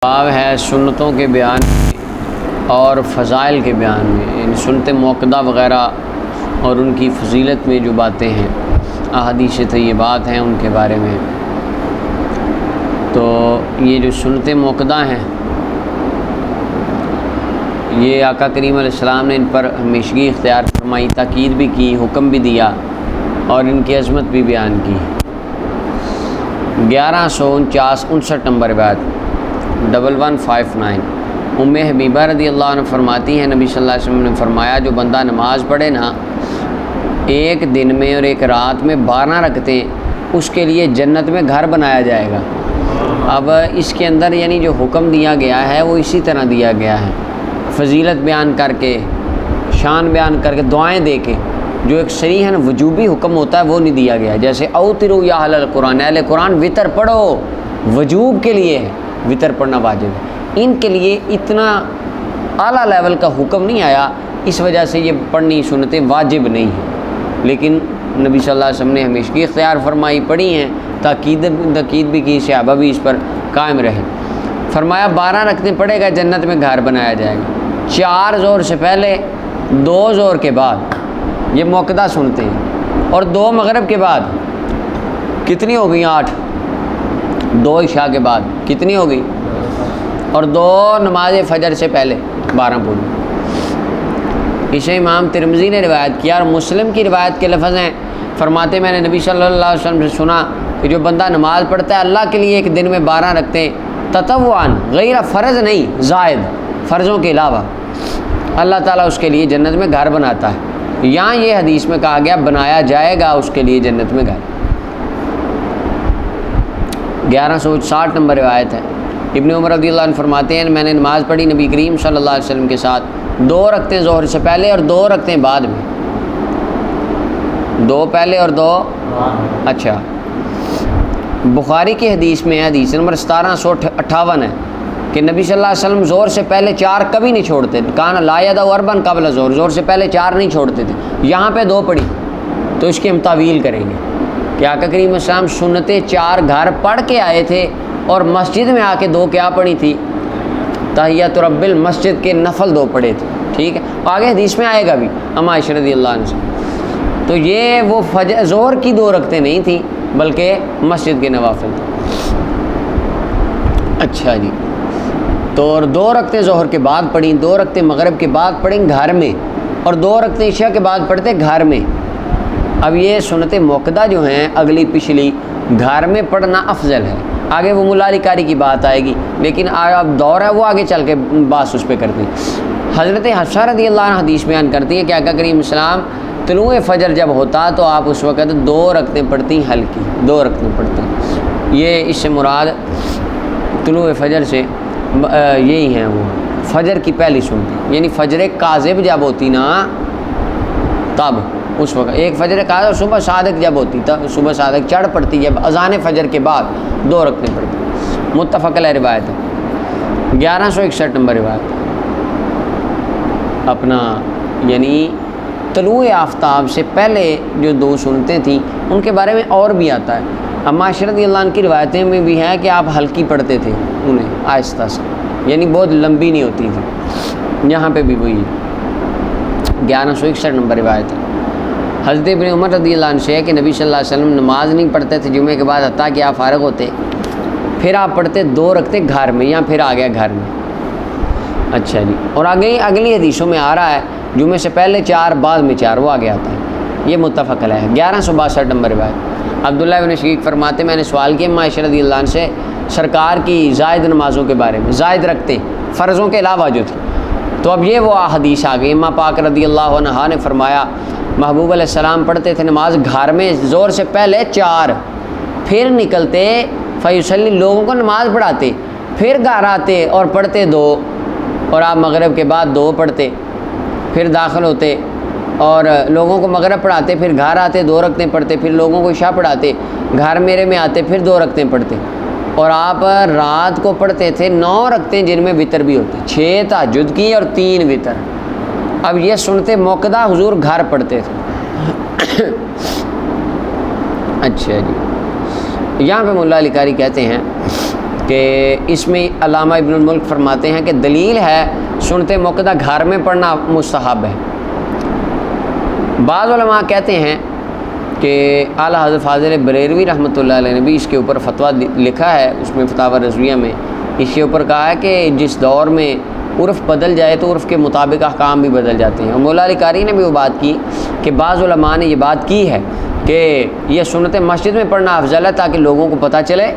باب ہے سنتوں کے بیان اور فضائل کے بیان میں، یعنی سنت موقدہ وغیرہ اور ان کی فضیلت میں جو باتیں ہیں، احادیث طیبات ہیں ان کے بارے میں۔ تو یہ جو سنت موقدہ ہیں، یہ آقا کریم علیہ السلام نے ان پر ہمیشگی اختیار فرمائی، تاکید بھی کی، حکم بھی دیا اور ان کی عظمت بھی بیان کی۔ 1159 نمبر بات 1159 ام حبیبہ رضی اللہ عنہ فرماتی ہیں، نبی صلی اللہ علیہ وسلم نے فرمایا، جو بندہ نماز پڑھے نا ایک دن میں اور ایک رات میں 12 رکعتیں، اس کے لیے جنت میں گھر بنایا جائے گا۔ اب اس کے اندر یعنی جو حکم دیا گیا ہے وہ اسی طرح دیا گیا ہے، فضیلت بیان کر کے، شان بیان کر کے، دعائیں دے کے۔ جو ایک صریحاً وجوبی حکم ہوتا ہے وہ نہیں دیا گیا، جیسے اوترو یا اہل القرآن، اہل قرآن وطر پڑھو، وجوب کے لیے ہے، وطر پڑھنا واجب ہے۔ ان کے لیے اتنا اعلیٰ لیول کا حکم نہیں آیا، اس وجہ سے یہ پڑھنی سنتیں واجب نہیں ہیں، لیکن نبی صلی اللہ علیہ وسلم نے ہمیشہ اختیار فرمائی، پڑھی ہیں، تاکید بھی کی، صحابہ بھی اس پر قائم رہے۔ فرمایا 12 رکعتیں پڑھے گا جنت میں گھر بنایا جائے گا، 4 ظہر سے پہلے، 2 ظہر کے بعد، یہ موقدہ سنتے ہیں، اور 2 مغرب کے بعد۔ کتنی ہو گئی؟ 8۔ 2 عشاء کے بعد کتنی ہو گئی؟ اور 2 نماز فجر سے پہلے 12 پوری۔ اسے امام ترمذی نے روایت کیا، اور مسلم کی روایت کے لفظ ہیں، فرماتے میں نے نبی صلی اللہ علیہ وسلم سے سنا کہ جو بندہ نماز پڑھتا ہے اللہ کے لیے ایک دن میں 12 رکھتے تطوعاً، غیر فرض نہیں، زائد، فرضوں کے علاوہ، اللہ تعالیٰ اس کے لیے جنت میں گھر بناتا ہے۔ یہاں یہ حدیث میں کہا گیا بنایا جائے گا اس کے لیے جنت میں گھر۔ 1160 نمبر روایت ہے، ابن عمر رضی اللہ عنہ فرماتے ہیں، میں نے نماز پڑھی نبی کریم صلی اللہ علیہ وسلم کے ساتھ، 2 رکعتیں ظہر سے پہلے اور 2 رکعتیں بعد میں، 2 پہلے اور 2 اچھا۔ بخاری کی حدیث میں ہے، حدیث نمبر 1758 ہے کہ نبی صلی اللہ علیہ وسلم ظہر سے پہلے 4 کبھی نہیں چھوڑتے، کان لا یدع اربعا قبل ظہر، ظہر سے پہلے 4 نہیں چھوڑتے تھے۔ یہاں پہ 2 پڑھی، تو اس کی ہم تعویل کریں گے کہ آقا کریم السلام سنتیں 4 گھر پڑھ کے آئے تھے، اور مسجد میں آ کے 2 کیا پڑھی تھی؟ تحیۃ رب المسجد کے نفل 2 پڑھے تھے، ٹھیک ہے، آگے حدیث میں آئے گا بھی ام عائشہ رضی اللہ عنہ سے۔ تو یہ وہ ظہر کی 2 رکعتیں نہیں تھیں بلکہ مسجد کے نوافل تھے۔ اچھا جی، تو 2 رکعتیں ظہر کے بعد پڑھیں، 2 رکعتیں مغرب کے بعد پڑھیں گھر میں، اور 2 رکعتیں عشاء کے بعد پڑھتے گھر میں۔ اب یہ سنت موقدہ جو ہیں اگلی پچھلی، گھر میں پڑھنا افضل ہے، آگے وہ ملا علی قاری کی بات آئے گی، لیکن اب دور ہے وہ آگے چل کے بات اس پہ کرتے ہیں۔ حضرت حفصہ رضی اللہ عنہ حدیث بیان کرتی ہیں کہ آقا کریم السلام طلوع فجر جب ہوتا تو آپ اس وقت 2 رکعتیں پڑھتی، ہلکی 2 رکعتیں پڑھتی۔ یہ اس سے مراد طلوع فجر سے یہی ہیں، وہ فجر کی پہلی سنتی، یعنی فجر کاذب جب ہوتی نا تب، اس وقت ایک فجر کاذب، صبح صادق جب ہوتی تب، صبح صادق چڑھ پڑتی جب اذان فجر کے بعد 2 رکعتیں پڑھتی۔ متفق علیہ روایت ہے۔ 1161 نمبر روایت اپنا، یعنی طلوع آفتاب سے پہلے جو 2 سنتیں تھیں ان کے بارے میں اور بھی آتا ہے۔ اما عائشہ رضی اللہ عنہ کی روایتیں میں بھی ہے کہ آپ ہلکی پڑھتے تھے انہیں، آہستہ سے، یعنی بہت لمبی نہیں ہوتی تھی۔ یہاں پہ بھی وہی 1161 نمبر روایت ہے۔ حضرت ابن عمر رضی اللہ عنہ سے ہے کہ نبی صلی اللہ علیہ وسلم نماز نہیں پڑھتے تھے جمعے کے بعد حتیٰ کہ آپ فارغ ہوتے، پھر آپ پڑھتے 2 رکعتیں گھر میں، یا پھر آ گیا گھر میں۔ اچھا جی، اور آگے اگلی حدیثوں میں آ رہا ہے جمعے سے پہلے 4 بعد میں 4، وہ آگے آتا ہے، یہ متفق علیہ ہے۔ 1162 نمبر روایت عبداللہ بن شقیق فرماتے، میں نے سوال کیا عائشہ رضی اللہ عنہ سے سرکار کی زائد نمازوں کے بارے میں، زائد رکھتے فرضوں کے علاوہ جو تھی، تو اب یہ وہ حدیث آ گئی، اماں پاک رضی اللہ عنہا نے فرمایا محبوب علیہ السلام پڑھتے تھے نماز گھر میں ظہر سے پہلے 4، پھر نکلتے فیصلی، لوگوں کو نماز پڑھاتے، پھر گھر آتے اور پڑھتے 2، اور آپ مغرب کے بعد 2 پڑھتے، پھر داخل ہوتے اور لوگوں کو مغرب پڑھاتے، پھر گھر آتے 2 رکعتیں پڑھتے، پھر لوگوں کو عشاء پڑھاتے، گھر میرے میں آتے، پھر 2 رکعتیں پڑھتے، اور آپ رات کو پڑھتے تھے 9 رکعتیں جن میں وتر بھی ہوتی، 6 تہجد کی اور 3 وتر۔ اب یہ سنتے موقدہ حضور گھر پڑھتے تھے۔ اچھا جی، یہاں پہ مولا علی قاری کہتے ہیں کہ اس میں علامہ ابن الملک فرماتے ہیں کہ دلیل ہے سنت موقدہ گھر میں پڑھنا مستحب ہے۔ بعض علماء کہتے ہیں کہ اعلیٰ حضرت فاضل بریلوی رحمۃ اللہ علیہ نے بھی اس کے اوپر فتویٰ لکھا ہے، اس میں فتاوی رضویہ میں اس کے اوپر کہا ہے کہ جس دور میں عرف بدل جائے تو عرف کے مطابق احکام بھی بدل جاتے ہیں۔ اور مولا علی قاری نے بھی وہ بات کی کہ بعض علماء نے یہ بات کی ہے کہ یہ سنت مسجد میں پڑھنا افضل ہے تاکہ لوگوں کو پتہ چلے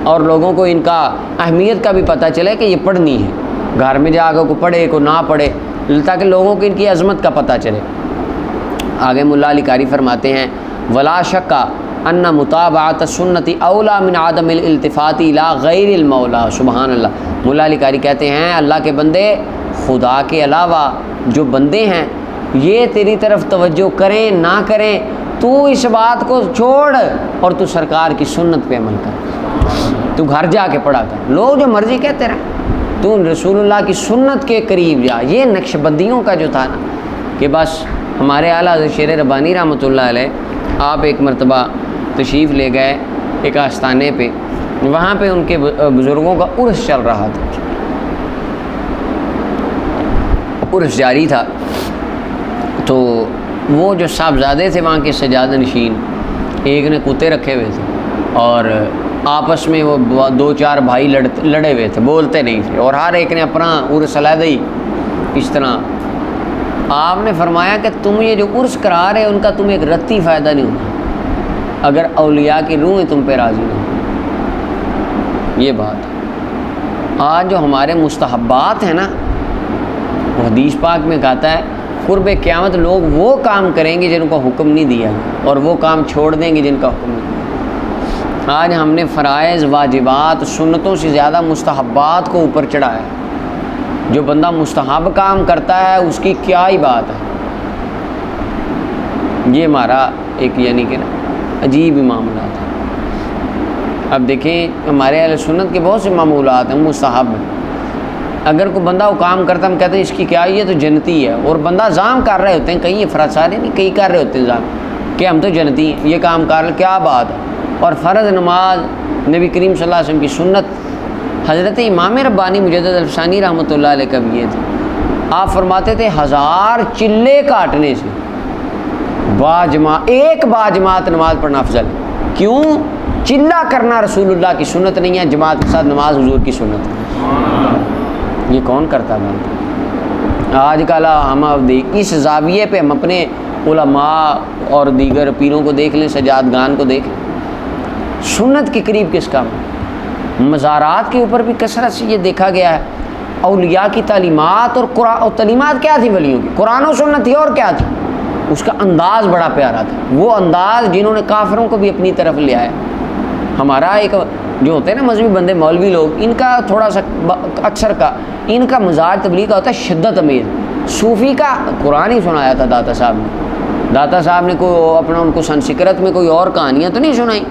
اور لوگوں کو ان کا اہمیت کا بھی پتہ چلے کہ یہ پڑھنی ہے، گھر میں جا کر کو پڑھے کو نہ پڑھے، تاکہ لوگوں کو ان کی عظمت کا پتہ چلے۔ آگے مولا علی قاری فرماتے ہیں ولا شک ان متابعت سنت اولا من عدم الالتفات الى غیر المولا۔ سبحان اللہ۔ مولا علی قاری کہتے ہیں اللہ کے بندے، خدا کے علاوہ جو بندے ہیں یہ تیری طرف توجہ کریں نہ کریں، تو اس بات کو چھوڑ اور تو سرکار کی سنت پہ عمل کر، تو گھر جا کے پڑھا کر، لوگ جو مرضی کہتے رہیں، تو رسول اللہ کی سنت کے قریب جا۔ یہ نقش بندیوں کا جو تھا نا کہ بس ہمارے اعلیٰ حضرت شیر ربانی رحمۃ اللہ علیہ آپ ایک مرتبہ تشریف لے گئے ایک آستانے پہ، وہاں پہ ان کے بزرگوں کا عرس چل رہا تھا، عرس جاری تھا، تو وہ جو صاحبزادے تھے وہاں کے سجادہ نشین، ایک نے کتے رکھے ہوئے تھے اور آپس میں وہ دو چار بھائی لڑے ہوئے تھے، بولتے نہیں تھے، اور ہر ایک نے اپنا عرس علیحدہ ہی اس طرح۔ آپ نے فرمایا کہ تم یہ جو عرس کرا رہے ان کا تمہیں ایک رتی فائدہ نہیں ہوگا اگر اولیاء کی روحیں تم پہ راضی نہ ہوں۔ یہ بات ہے۔ آج جو ہمارے مستحبات ہیں نا، وہ حدیث پاک میں کہتا ہے قرب قیامت لوگ وہ کام کریں گے جن کو حکم نہیں دیا اور وہ کام چھوڑ دیں گے جن کا حکم نہیں دیا۔ آج ہم نے فرائض، واجبات، سنتوں سے زیادہ مستحبات کو اوپر چڑھایا ہے۔ جو بندہ مستحب کام کرتا ہے اس کی کیا ہی بات ہے۔ یہ ہمارا ایک یعنی کہ نا عجیب ہی معاملات ہے۔ اب دیکھیں ہمارے اہل سنت کے بہت سے معمولات ہیں مستحب ہیں، اگر کوئی بندہ وہ کام کرتا ہے ہم کہتے ہیں اس کی کیا یہ تو جنتی ہے، اور بندہ زام کر رہے ہوتے ہیں، کہیں افراد سارے نہیں، کئی کر رہے ہوتے ہیں زام کہ ہم تو جنتی ہیں، یہ کام کر لیں، کیا بات ہے۔ اور فرض نماز نبی کریم صلی اللہ علیہ وسلم کی سنت، حضرت امام ربانی مجدد الفسانی رحمۃ اللہ علیہ کا بھی یہ تھا، آپ فرماتے تھے 1000 چلے کاٹنے سے ایک باجماعت نماز پڑھنا افضل ہے۔ کیوں؟ چلہ کرنا رسول اللہ کی سنت نہیں ہے، جماعت کے ساتھ نماز حضور کی سنت ہے۔ یہ کون کرتا ہے؟ آج کل ہم اس زاویے پہ ہم اپنے علماء اور دیگر پیروں کو دیکھ لیں، سجادگان کو دیکھ لیں، سنت کے قریب کس کا؟ مزارات کے اوپر بھی کثرت سے یہ دیکھا گیا ہے، اولیاء کی تعلیمات اور قرآن، اور تعلیمات کیا تھی ولیوں کی؟ قرآن و سنت تھی، اور کیا تھی؟ اس کا انداز بڑا پیارا تھا، وہ انداز جنہوں نے کافروں کو بھی اپنی طرف لے آیا۔ ہمارا ایک جو ہوتے ہیں نا مذہبی بندے، مولوی لوگ، ان کا تھوڑا سا اکثر کا ان کا مزاج تبلیغ کا ہوتا ہے شدت امیز۔ صوفی کا قرآن ہی سنایا تھا داتا صاحب نے، داتا صاحب نے کوئی اپنا ان کو سنسکرت میں کوئی اور کہانیاں تو نہیں سنائی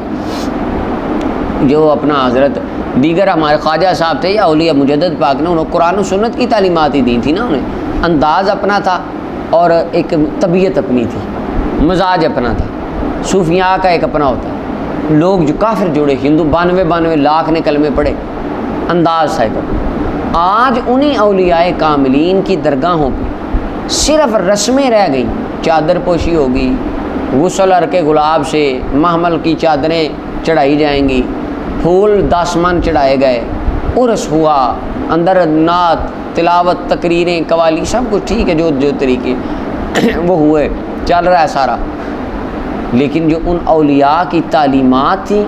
جو اپنا حضرت دیگر ہمارے خواجہ صاحب تھے یا اولیاء مجدد پاک نے انہوں قرآن و سنت کی تعلیمات ہی دی تھی نا، انہیں انداز اپنا تھا اور ایک طبیعت اپنی تھی، مزاج اپنا تھا۔ صوفیاء کا ایک اپنا ہوتا ہے، لوگ جو کافر جوڑے ہندو 92 لاکھ نے کلمے پڑھے، انداز صاحب اپنا۔ آج انہیں اولیاء کاملین کی درگاہوں پہ صرف رسمیں رہ گئیں، چادر پوشی ہوگی، غسل عرق گلاب سے محمل کی چادریں چڑھائی جائیں گی، پھول 10 من چڑھائے گئے، عرس ہوا، اندر نعت، تلاوت، تقریریں، قوالی، سب کچھ ٹھیک ہے، جو طریقے وہ ہوئے، چل رہا ہے سارا، لیکن جو ان اولیاء کی تعلیمات تھیں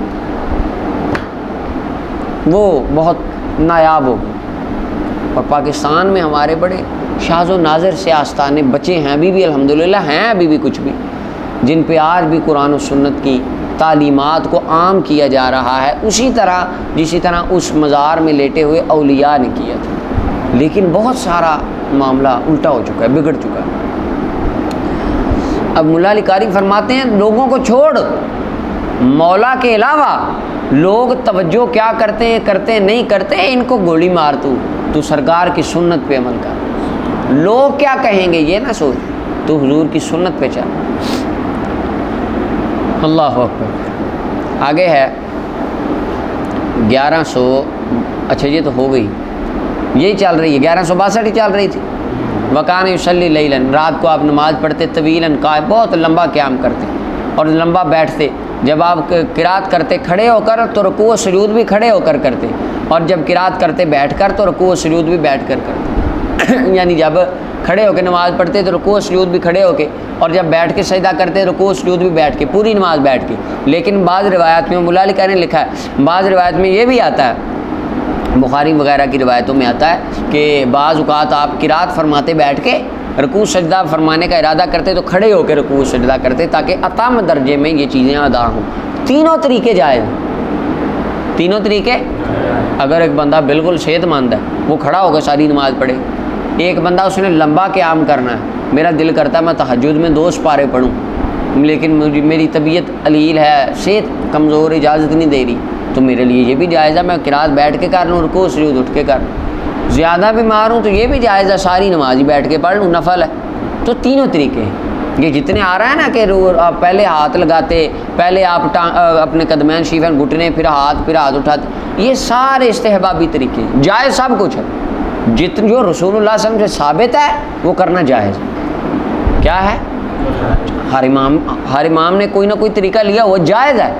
وہ بہت نایاب ہو گئی۔ اور پاکستان میں ہمارے بڑے شاذ و نادر سے آستانے بچے ہیں، ابھی بھی الحمدللہ ہیں، ابھی بھی کچھ بھی، جن پہ آج بھی قرآن و سنت کی تعلیمات کو عام کیا جا رہا ہے، جسی طرح اس مزار میں لیٹے ہوئے اولیاء نے کیا تھا۔ لیکن بہت سارا معاملہ الٹا ہو چکا ہے، بگڑ چکا ہے۔ اب مولا علی قاری فرماتے ہیں لوگوں کو چھوڑ، مولا کے علاوہ لوگ توجہ کیا کرتے نہیں کرتے، ان کو گولی مار، تو سرکار کی سنت پہ عمل کر۔ لوگ کیا کہیں گے یہ نہ سوچ، تو حضور کی سنت پہ چل۔ اللہ اکبر۔ آگے ہے 1100 اچھا یہ تو ہو گئی، یہی چل رہی ہے 1162 ہی چل رہی تھی۔ وکان یصلی لیلاً، رات کو آپ نماز پڑھتے، طویلاً قائم، بہت لمبا قیام کرتے اور لمبا بیٹھتے۔ جب آپ قرات کرتے کھڑے ہو کر تو رکوع و سجود بھی کھڑے ہو کر کرتے، اور جب قرات کرتے بیٹھ کر تو رکوع و سجود بھی بیٹھ کر کرتے یعنی جب کھڑے ہو کے نماز پڑھتے تو رکوع و سجود بھی کھڑے ہو کے، اور جب بیٹھ کے سجدہ کرتے رکوع و سجود بھی بیٹھ کے، پوری نماز بیٹھ کے۔ لیکن بعض روایات میں مولا علی قاری نے لکھا ہے، بعض روایت میں یہ بھی آتا ہے، بخاری وغیرہ کی روایتوں میں آتا ہے کہ بعض اوقات آپ قرات فرماتے بیٹھ کے، رکوع سجدہ فرمانے کا ارادہ کرتے تو کھڑے ہو کے رکوع سجدہ کرتے، تاکہ اتم درجے میں یہ چیزیں ادا ہوں۔ تینوں طریقے جائز ہیں، تینوں طریقے۔ اگر ایک بندہ بالکل صحت مند ہے، وہ کھڑا ہو کے ساری نماز پڑھے۔ ایک بندہ اس نے لمبا قیام کرنا ہے، میرا دل کرتا ہے میں تہجد میں 2 سپارے پڑھوں، لیکن میری طبیعت علیل ہے، صحت کمزور، اجازت نہیں دے رہی، تو میرے لیے یہ بھی جائز ہے میں قرات بیٹھ کے کر لوں، رکوع سجود اٹھ کے کر لوں۔ زیادہ بیمار ہوں تو یہ بھی جائز ہے، ساری نماز ہی بیٹھ کے پڑھ لوں، نفل ہے۔ تو تینوں طریقے ہیں۔ یہ جتنے آ رہا ہے نا کہ آپ پہلے ہاتھ لگاتے، پہلے آپ اپنے قدمین شریفین گھٹنے، پھر ہاتھ اٹھاتے، یہ سارے استحبابی طریقے ہیں، جائز سب کچھ ہے۔ جو رسول اللہ صلی اللہ علیہ وسلم سے ثابت ہے وہ کرنا جائز ہے۔ کیا ہے؟ ہر امام نے کوئی نہ کوئی طریقہ لیا، وہ جائز ہے۔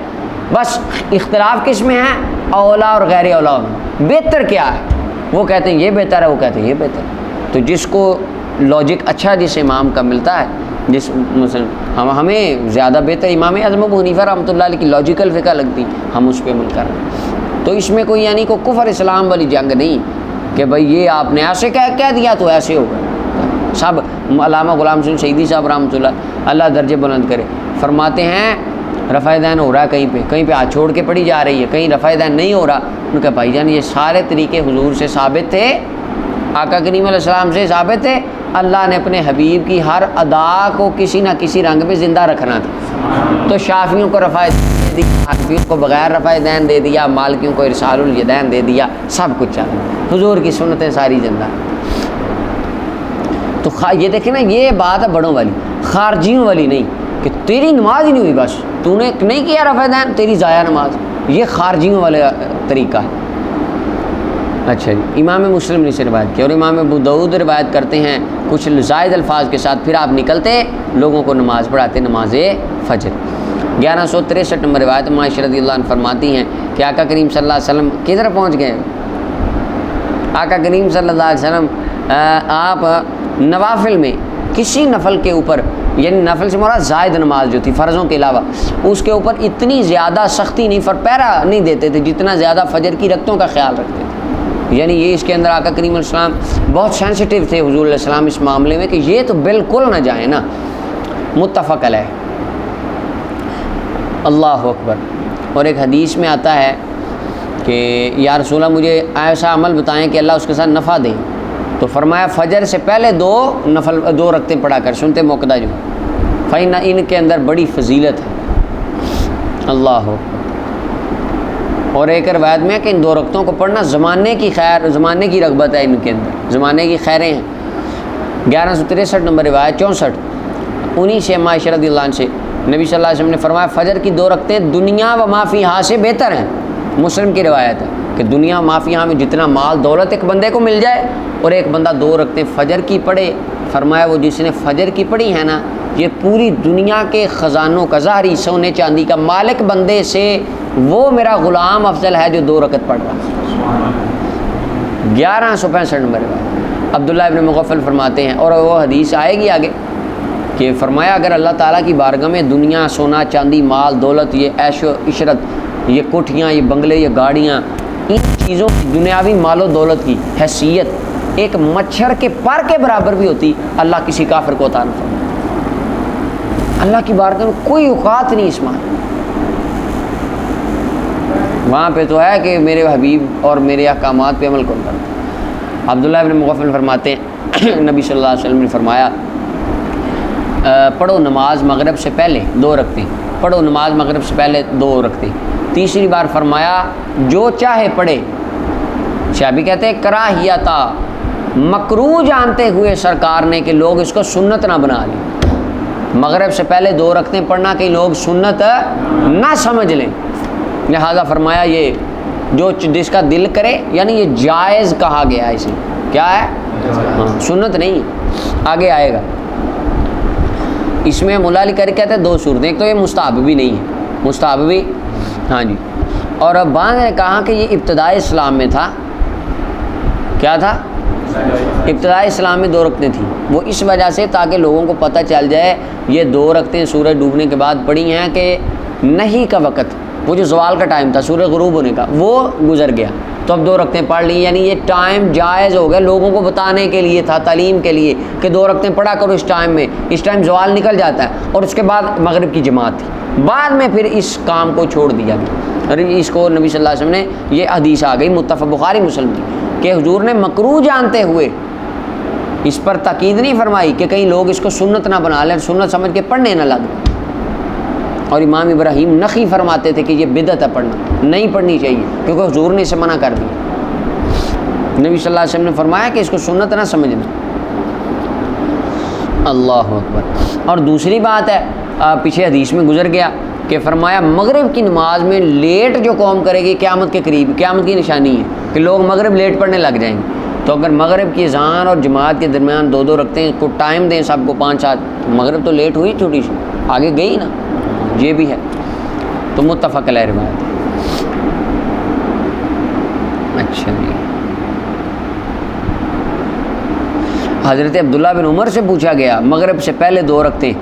بس اختلاف کس میں ہے؟ اولا اور غیر اولا میں۔ بہتر کیا ہے؟ وہ کہتے ہیں یہ بہتر ہے، وہ کہتے ہیں یہ بہتر ہے۔ تو جس کو لاجک اچھا جس امام کا ملتا ہے، جس ہمیں زیادہ بہتر امام اعظم ابو حنیفہ رحمۃ اللہ علیہ کی لاجیکل فقہ لگتی، ہم اس پہ عمل کر رہے ہیں۔ تو اس میں کوئی یعنی کوئی کفر اسلام والی جنگ نہیں کہ بھئی یہ آپ نے ایسے کہہ دیا تو ایسے ہوگا۔ سب علامہ غلام حسین شہیدی صاحب رحمۃ اللہ درجے بلند کرے، فرماتے ہیں رفع دین ہو رہا ہے کہیں پہ ہاتھ چھوڑ کے پڑھی جا رہی ہے، کہیں رفع دین نہیں ہو رہا۔ ان کا بھائی جان یہ سارے طریقے حضور سے ثابت تھے، آقا کریم علیہ السلام سے ثابت تھے۔ اللہ نے اپنے حبیب کی ہر ادا کو کسی نہ کسی رنگ میں زندہ رکھنا تھا، تو شافیوں کو رفع دین دے دیا، حنفیوں کو بغیر رفع دین دے دیا، مالکیوں کو ارسال الیدین دے دیا، سب کچھ چل رہا۔ حضور کی سنتیں ساری زندہ۔ تو یہ دیکھیں نا، یہ بات ہے بڑوں والی، خارجیوں والی نہیں کہ تیری نماز ہی نہیں ہوئی، بس تو نے نہیں کیا رفع دین، تیری ضائع نماز۔ یہ خارجیوں والا طریقہ ہے۔ اچھا جی، امام مسلم نے سے روایت کی، اور امام ابو داؤد روایت کرتے ہیں کچھ زائد الفاظ کے ساتھ، پھر آپ نکلتے لوگوں کو نماز پڑھاتے نماز فجر۔ 1163 نمبر روایت میں عائشہ رضی اللہ عنہ فرماتی ہیں کہ آقا کریم صلی اللہ علیہ وسلم کدھر پہنچ گئے؟ آقا کریم صلی اللہ علیہ وسلم آپ نوافل میں کسی نفل کے اوپر، یعنی نفل سے مراد زائد نماز جو تھی فرضوں کے علاوہ، اس کے اوپر اتنی زیادہ سختی نہیں، پہرا نہیں دیتے تھے جتنا زیادہ فجر کی رکعتوں کا خیال رکھتے تھے۔ یعنی یہ اس کے اندر آقا کریم علیہ السلام بہت سینسٹیو تھے حضور علیہ السلام اس معاملے میں کہ یہ تو بالکل نہ جائیں نا۔ متفق علیہ۔ اللہ اکبر۔ اور ایک حدیث میں آتا ہے کہ یا رسول اللہ مجھے ایسا عمل بتائیں کہ اللہ اس کے ساتھ نفع دے، تو فرمایا فجر سے پہلے 2 رکعتیں پڑھا کر، سنتے موقدہ جو فإن ان کے اندر بڑی فضیلت ہے۔ اللہ اکبر۔ اور ایک روایت میں ہے کہ ان 2 رکعتوں کو پڑھنا زمانے کی خیر، زمانے کی رغبت ہے، ان کے اندر زمانے کی خیریں ہیں۔ 1163 نمبر روایت 64 انہی سے عائشہ رضی اللہ عنہ سے نبی صلی اللہ علیہ وسلم نے فرمایا فجر کی 2 رکعتیں دنیا و ما فیہا سے بہتر ہیں۔ مسلم کی روایت ہے کہ دنیا و ما فیہا میں جتنا مال دولت ایک بندے کو مل جائے اور ایک بندہ 2 رکعتیں فجر کی پڑھے، فرمایا وہ جس نے فجر کی پڑھی ہے نا، یہ پوری دنیا کے خزانوں کا، ظاہری سونے چاندی کا مالک بندے سے وہ میرا غلام افضل ہے جو 2 رکعت پڑھ رہا ہے۔ 1165 نمبر عبداللہ ابن مغفل فرماتے ہیں، اور وہ حدیث آئے گی آگے کہ فرمایا اگر اللہ تعالیٰ کی بارگاہ میں دنیا، سونا چاندی، مال دولت، یہ عیش و عشرت، یہ کوٹھیاں، یہ بنگلے، یہ گاڑیاں، ان چیزوں کی دنیاوی مال و دولت کی حیثیت ایک مچھر کے پر کے برابر بھی ہوتی، اللہ کسی کافر کو عطا نہ فرمائے۔ اللہ کی بارگاہ میں کوئی اوقات نہیں اس مال، وہاں پہ تو ہے کہ میرے حبیب اور میرے احکامات پہ عمل کون کرتا ہے۔ عبداللہ ابن مغفل فرماتے ہیں نبی صلی اللہ علیہ وسلم نے فرمایا پڑھو نماز مغرب سے پہلے 2 رکعتیں، پڑھو نماز مغرب سے پہلے 2 رکعتیں۔ تیسری بار فرمایا جو چاہے پڑھے، شابی کہتے ہیں کراہیتا، مکروہ جانتے ہوئے سرکار نے کہ لوگ اس کو سنت نہ بنا لیں، مغرب سے پہلے 2 رکعتیں پڑھنا کہ لوگ سنت نہ سمجھ لیں، لہذا فرمایا یہ جو جس کا دل کرے، یعنی یہ جائز کہا گیا ہے اسے، کیا ہے؟ ہاں، سنت نہیں ہے، آگے آئے گا۔ اس میں مولا علی کہتے ہیں دو صورتیں، ایک تو یہ مستحب بھی نہیں ہے، مستحب بھی، ہاں جی، اور اب بعض نے کہا کہ یہ ابتدائی اسلام میں تھا، کیا تھا؟ ابتدائی اسلام میں 2 رکعتیں تھیں، وہ اس وجہ سے تاکہ لوگوں کو پتہ چل جائے یہ 2 رکعتیں سورج ڈوبنے کے بعد پڑھی ہیں کہ نہیں کا وقت، وہ جو زوال کا ٹائم تھا سورج غروب ہونے کا وہ گزر گیا، تو اب 2 رکعتیں پڑھ لی، یعنی یہ ٹائم جائز ہو گیا، لوگوں کو بتانے کے لیے تھا، تعلیم کے لیے کہ 2 رکعتیں پڑھا کرو اس ٹائم میں، اس ٹائم زوال نکل جاتا ہے، اور اس کے بعد مغرب کی جماعت تھی، بعد میں پھر اس کام کو چھوڑ دیا گیا، اور اس کو نبی صلی اللہ علیہ وسلم نے، یہ حدیث آ گئی متفق بخاری مسلم کی کہ حضور نے مکروہ جانتے ہوئے اس پر تاکید نہیں فرمائی کہ کہیں لوگ اس کو سنت نہ بنا لیں، سنت سمجھ کے پڑھنے نہ لگے، اور امام ابراہیم نخعی فرماتے تھے کہ یہ بدعت ہے، پڑھنا نہیں پڑھنی چاہیے کیونکہ حضور نے اسے منع کر دیا، نبی صلی اللہ علیہ وسلم نے فرمایا کہ اس کو سنت نہ سمجھنا۔ اللہ اکبر۔ اور دوسری بات ہے، پیچھے حدیث میں گزر گیا کہ فرمایا مغرب کی نماز میں لیٹ جو قوم کرے گی قیامت کے قریب، قیامت کی نشانی ہے کہ لوگ مغرب لیٹ پڑھنے لگ جائیں گے، تو اگر مغرب کی اذان اور جماعت کے درمیان 2 رکعتیں کو ٹائم دیں سب کو 5-7، مغرب تو لیٹ ہوئی چھوٹی سی، آگے گئی نا، یہ بھی ہے، تو متفق علیہ روایت ہے۔ اچھا جی، حضرت عبداللہ بن عمر سے پوچھا گیا مغرب سے پہلے 2 رکعتیں،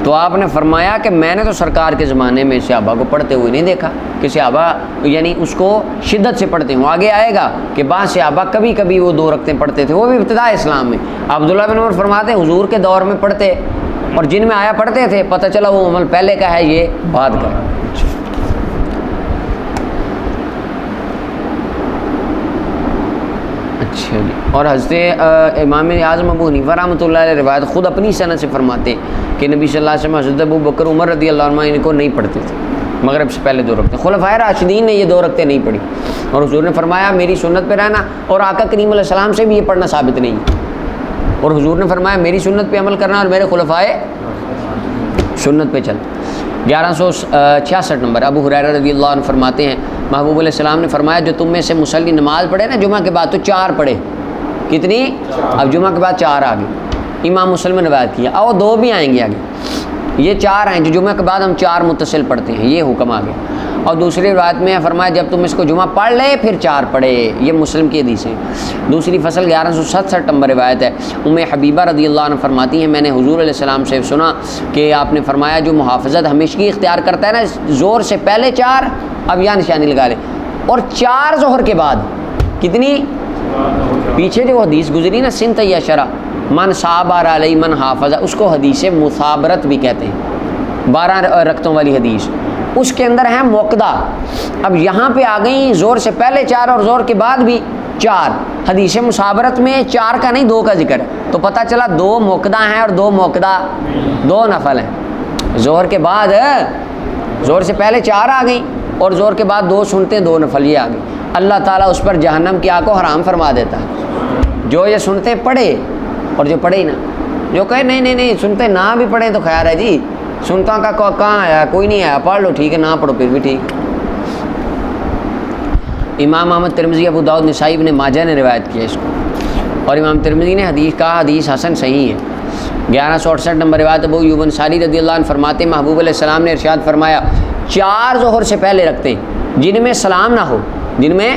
تو آپ نے فرمایا کہ میں نے تو سرکار کے زمانے میں صحابہ کو پڑھتے ہوئے نہیں دیکھا کہ صحابہ یعنی اس کو شدت سے پڑھتے ہوں، آگے آئے گا کہ بعض صحابہ کبھی کبھی وہ 2 رکعتیں پڑھتے تھے، وہ بھی ابتداء اسلام میں۔ عبداللہ بن عمر فرماتے ہیں حضور کے دور میں پڑھتے، اور جن میں آیا پڑھتے تھے، پتہ چلا وہ عمل پہلے کا ہے، یہ بعد کا ہے۔ اچھا جی، اور حضرت امام اعظم ابو حنیفہ رحمۃ اللہ علیہ روایت خود اپنی سند سے فرماتے ہیں کہ نبی صلی اللہ علیہ وسلم حضرت ابو بکر عمر رضی اللہ عنہ ان کو نہیں پڑھتے تھے مغرب سے پہلے 2 رکعتیں، خلفائے راشدین نے یہ 2 رکعتیں نہیں پڑھی، اور حضور نے فرمایا میری سنت پہ رہنا، اور آقا کریم علیہ السلام سے بھی یہ پڑھنا ثابت نہیں ہے، اور حضور نے فرمایا میری سنت پہ عمل کرنا اور میرے خلفائے سنت پہ چل۔ 1166 نمبر، ابو ہریرہ رضی اللہ عنہ فرماتے ہیں محبوب علیہ السلام نے فرمایا جو تم میں سے مصلی نماز پڑھے نا جمعہ کے بعد تو 4 پڑھے، کتنی؟ اب جمعہ کے بعد 4 آ گئی، امام مسلم نے روایت کیا، اور 2 بھی آئیں گے آگے، یہ 4 ہیں جو جمعہ کے بعد ہم 4 متصل پڑھتے ہیں، یہ حکم آ گیا۔ اور دوسری روایت میں فرمایا جب تم اس کو جمعہ پڑھ لے پھر 4 پڑھے، یہ مسلم کی حدیث ہے۔ دوسری فصل 1167 نمبر روایت ہے، ام حبیبہ رضی اللہ عنہ فرماتی ہیں میں نے حضور علیہ السلام سے سنا کہ آپ نے فرمایا جو محافظت ہمیشگی اختیار کرتا ہے نا زور سے پہلے 4، اب یہاں نشانی لگا لیں، اور 4 ظہر کے بعد کتنی؟ پیچھے جو حدیث گزری نا سنت یا شرع من صابر علی من حافظ، اس کو حدیث مثابرت بھی کہتے ہیں، 12 رکعتوں والی حدیث، اس کے اندر ہے موقدہ۔ اب یہاں پہ آ گئی زور سے پہلے 4 اور زور کے بعد بھی 4، حدیث مثابرت میں 4 کا نہیں 2 کا ذکر ہے، تو پتہ چلا 2 موقدہ ہیں اور 2 موقدہ 2 نفل ہیں، زور کے بعد زور سے پہلے 4 آ گئی اور زور کے بعد 2 سنتے 2 نفل یہ آ گئی، اللہ تعالیٰ اس پر جہنم کی آگ کو حرام فرما دیتا ہے، جو یہ سنتے پڑھے اور جو پڑھے ہی نہ، جو کہے نہیں سنتے نہ بھی پڑھیں تو خیر ہے جی، سنتا کا کہاں آیا، کوئی نہیں آیا، پڑھ لو ٹھیک ہے، نہ پڑھو پھر بھی ٹھیک۔ امام احمد ترمذی ابو داؤد نسائی ابن ماجہ نے روایت کیا اس کو، اور امام ترمذی نے حدیث کہا حدیث حسن صحیح ہے۔ 1168 نمبر روایت ابو ایوب انصاری رضی اللہ عنہ فرماتے محبوب علیہ السلام نے ارشاد فرمایا 4 ظہر سے پہلے رکھتے جن میں سلام نہ ہو، جن میں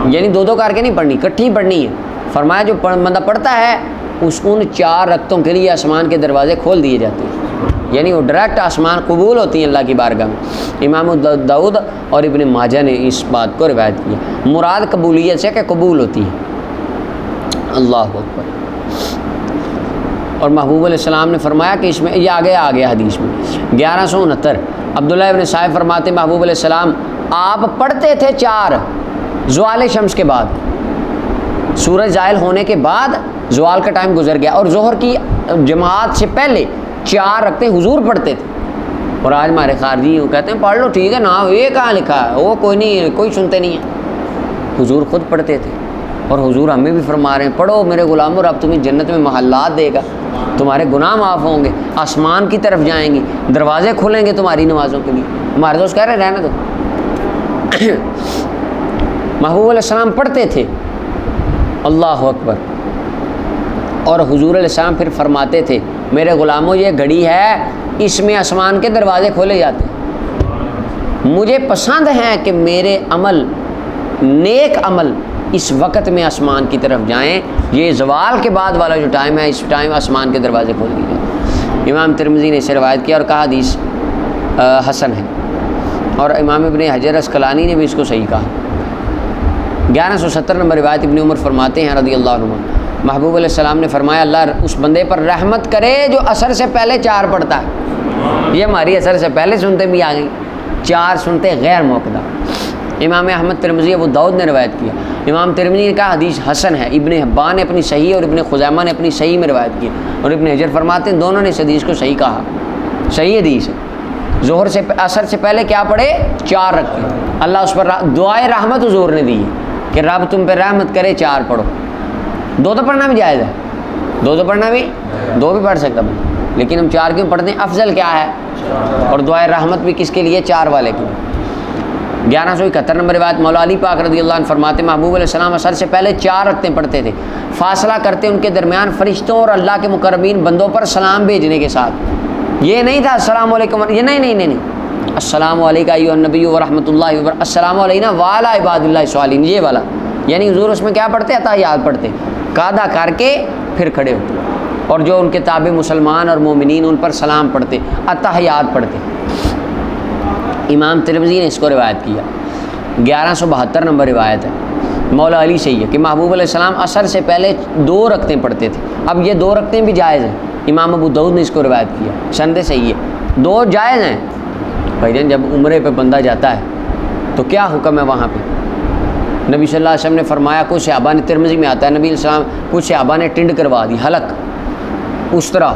یعنی 2 کر کے نہیں پڑھنی، کٹھی پڑھنی ہے، فرمایا جو بندہ پڑھتا ہے اس ان 4 رکعتوں کے لیے آسمان کے دروازے کھول دیے جاتے ہیں، یعنی وہ ڈائریکٹ آسمان قبول ہوتی ہیں اللہ کی بارگاہ میں۔ امام داؤد اور ابن ماجہ نے اس بات کو روایت کیا، مراد قبولیت سے کہ قبول ہوتی ہے، اللہ اکبر۔ اور محبوب علیہ السلام نے فرمایا کہ اس میں یہ آگے آ گیا حدیث میں 1169 عبداللہ ابن صائب فرماتے محبوب علیہ السلام آپ پڑھتے تھے 4 زوال شمس کے بعد، سورج زائل ہونے کے بعد زوال کا ٹائم گزر گیا، اور ظہر کی جماعت سے پہلے 4 رکعتیں حضور پڑھتے تھے، اور آج ہمارے خارجی وہ کہتے ہیں پڑھ لو ٹھیک ہے نا، یہ کہاں لکھا ہے، وہ کوئی نہیں، کوئی سنتے نہیں ہے، حضور خود پڑھتے تھے، اور حضور ہمیں بھی فرما رہے ہیں پڑھو میرے غلاموں رب تمہیں جنت میں محلات دے گا، تمہارے گناہ معاف ہوں گے، آسمان کی طرف جائیں گی، دروازے کھلیں گے تمہاری نمازوں کے لیے۔ ہمارے دوست کہہ رہے ہیں رہنے دو محبوب علیہ السلام پڑھتے تھے اللہ اکبر، اور حضور علیہ السلام پھر فرماتے تھے میرے غلاموں یہ گھڑی ہے، اس میں آسمان کے دروازے کھولے جاتے ہیں، مجھے پسند ہے کہ میرے عمل، نیک عمل اس وقت میں آسمان کی طرف جائیں، یہ زوال کے بعد والا جو ٹائم ہے اس ٹائم آسمان کے دروازے کھول دیے جائیں۔ امام ترمذی نے اسے روایت کیا اور کہا حدیث حسن ہے، اور امام ابن حجر اسقلانی نے بھی اس کو صحیح کہا۔ 1170 نمبر روایت ابن عمر فرماتے ہیں رضی اللہ عنہ، محبوب علیہ السلام نے فرمایا اللہ اس بندے پر رحمت کرے جو عصر سے پہلے 4 پڑھتا ہے۔ یہ ہماری عصر سے پہلے سنتے بھی آ گئی، 4 سنتے غیر موقدہ۔ امام احمد ترمذی ابو داؤد نے روایت کیا، امام ترمذی نے کہا حدیث حسن ہے، ابن حبان نے اپنی صحیح اور ابن خزیمہ نے اپنی صحیح میں روایت کی، اور ابن حجر فرماتے ہیں دونوں نے اس حدیث کو صحیح کہا، صحیح حدیث ہے۔ ظہر سے عصر سے پہلے کیا پڑھے؟ 4 رکھتے، اللہ اس پر دعائے رحمت حضور نے دی ہے کہ رب تم پہ رحمت کرے، 4 پڑھو۔ 2 تو پڑھنا بھی جائز ہے، 2 تو پڑھنا بھی، 2 بھی پڑھ سکتا میں، لیکن ہم 4 کیوں پڑھتے ہیں؟ افضل کیا ہے؟ اور دعائے رحمت بھی کس کے لیے؟ 4 والے کے لیے۔ 1171 نمبر روایت مولا علی پاک رضی اللہ عنہ فرماتے محبوب علیہ السلام عصر سے پہلے 4 رکعتیں پڑھتے تھے، فاصلہ کرتے ان کے درمیان فرشتوں اور اللہ کے مقربین بندوں پر سلام بھیجنے کے ساتھ۔ یہ نہیں تھا السلام علیکم، یہ نہیں، السلام علیکم ایھا النبی ورحمۃ اللہ وبرکاتہ، السلام علینا وعلی عباد اللہ الصالحین، یہ والا، یعنی حضور اس میں کیا پڑھتے؟ اتحیات پڑھتے، قاعدہ کر کے پھر کھڑے ہوتے، اور جو ان کے تابع مسلمان اور مومنین ان پر سلام پڑھتے، اتحیات پڑھتے۔ امام ترمذی نے اس کو روایت کیا۔ 1172 نمبر روایت ہے مولا علی سے یہ کہ محبوب علیہ السلام عصر سے پہلے 2 رکعتیں پڑھتے تھے۔ اب یہ 2 رکعتیں بھی جائز ہیں، امام ابو داؤد نے اس کو روایت کیا، سند صحیح ہے، 2 جائز ہیں۔ بھائی جان جب عمرے پہ بندہ جاتا ہے تو کیا حکم ہے وہاں پہ؟ نبی صلی اللہ علیہ وسلم نے فرمایا، کچھ صحابہ نے، ترمذی میں آتا ہے نبی علیہ السلام کچھ صحابہ نے ٹنڈ کروا دی، حلق اس طرح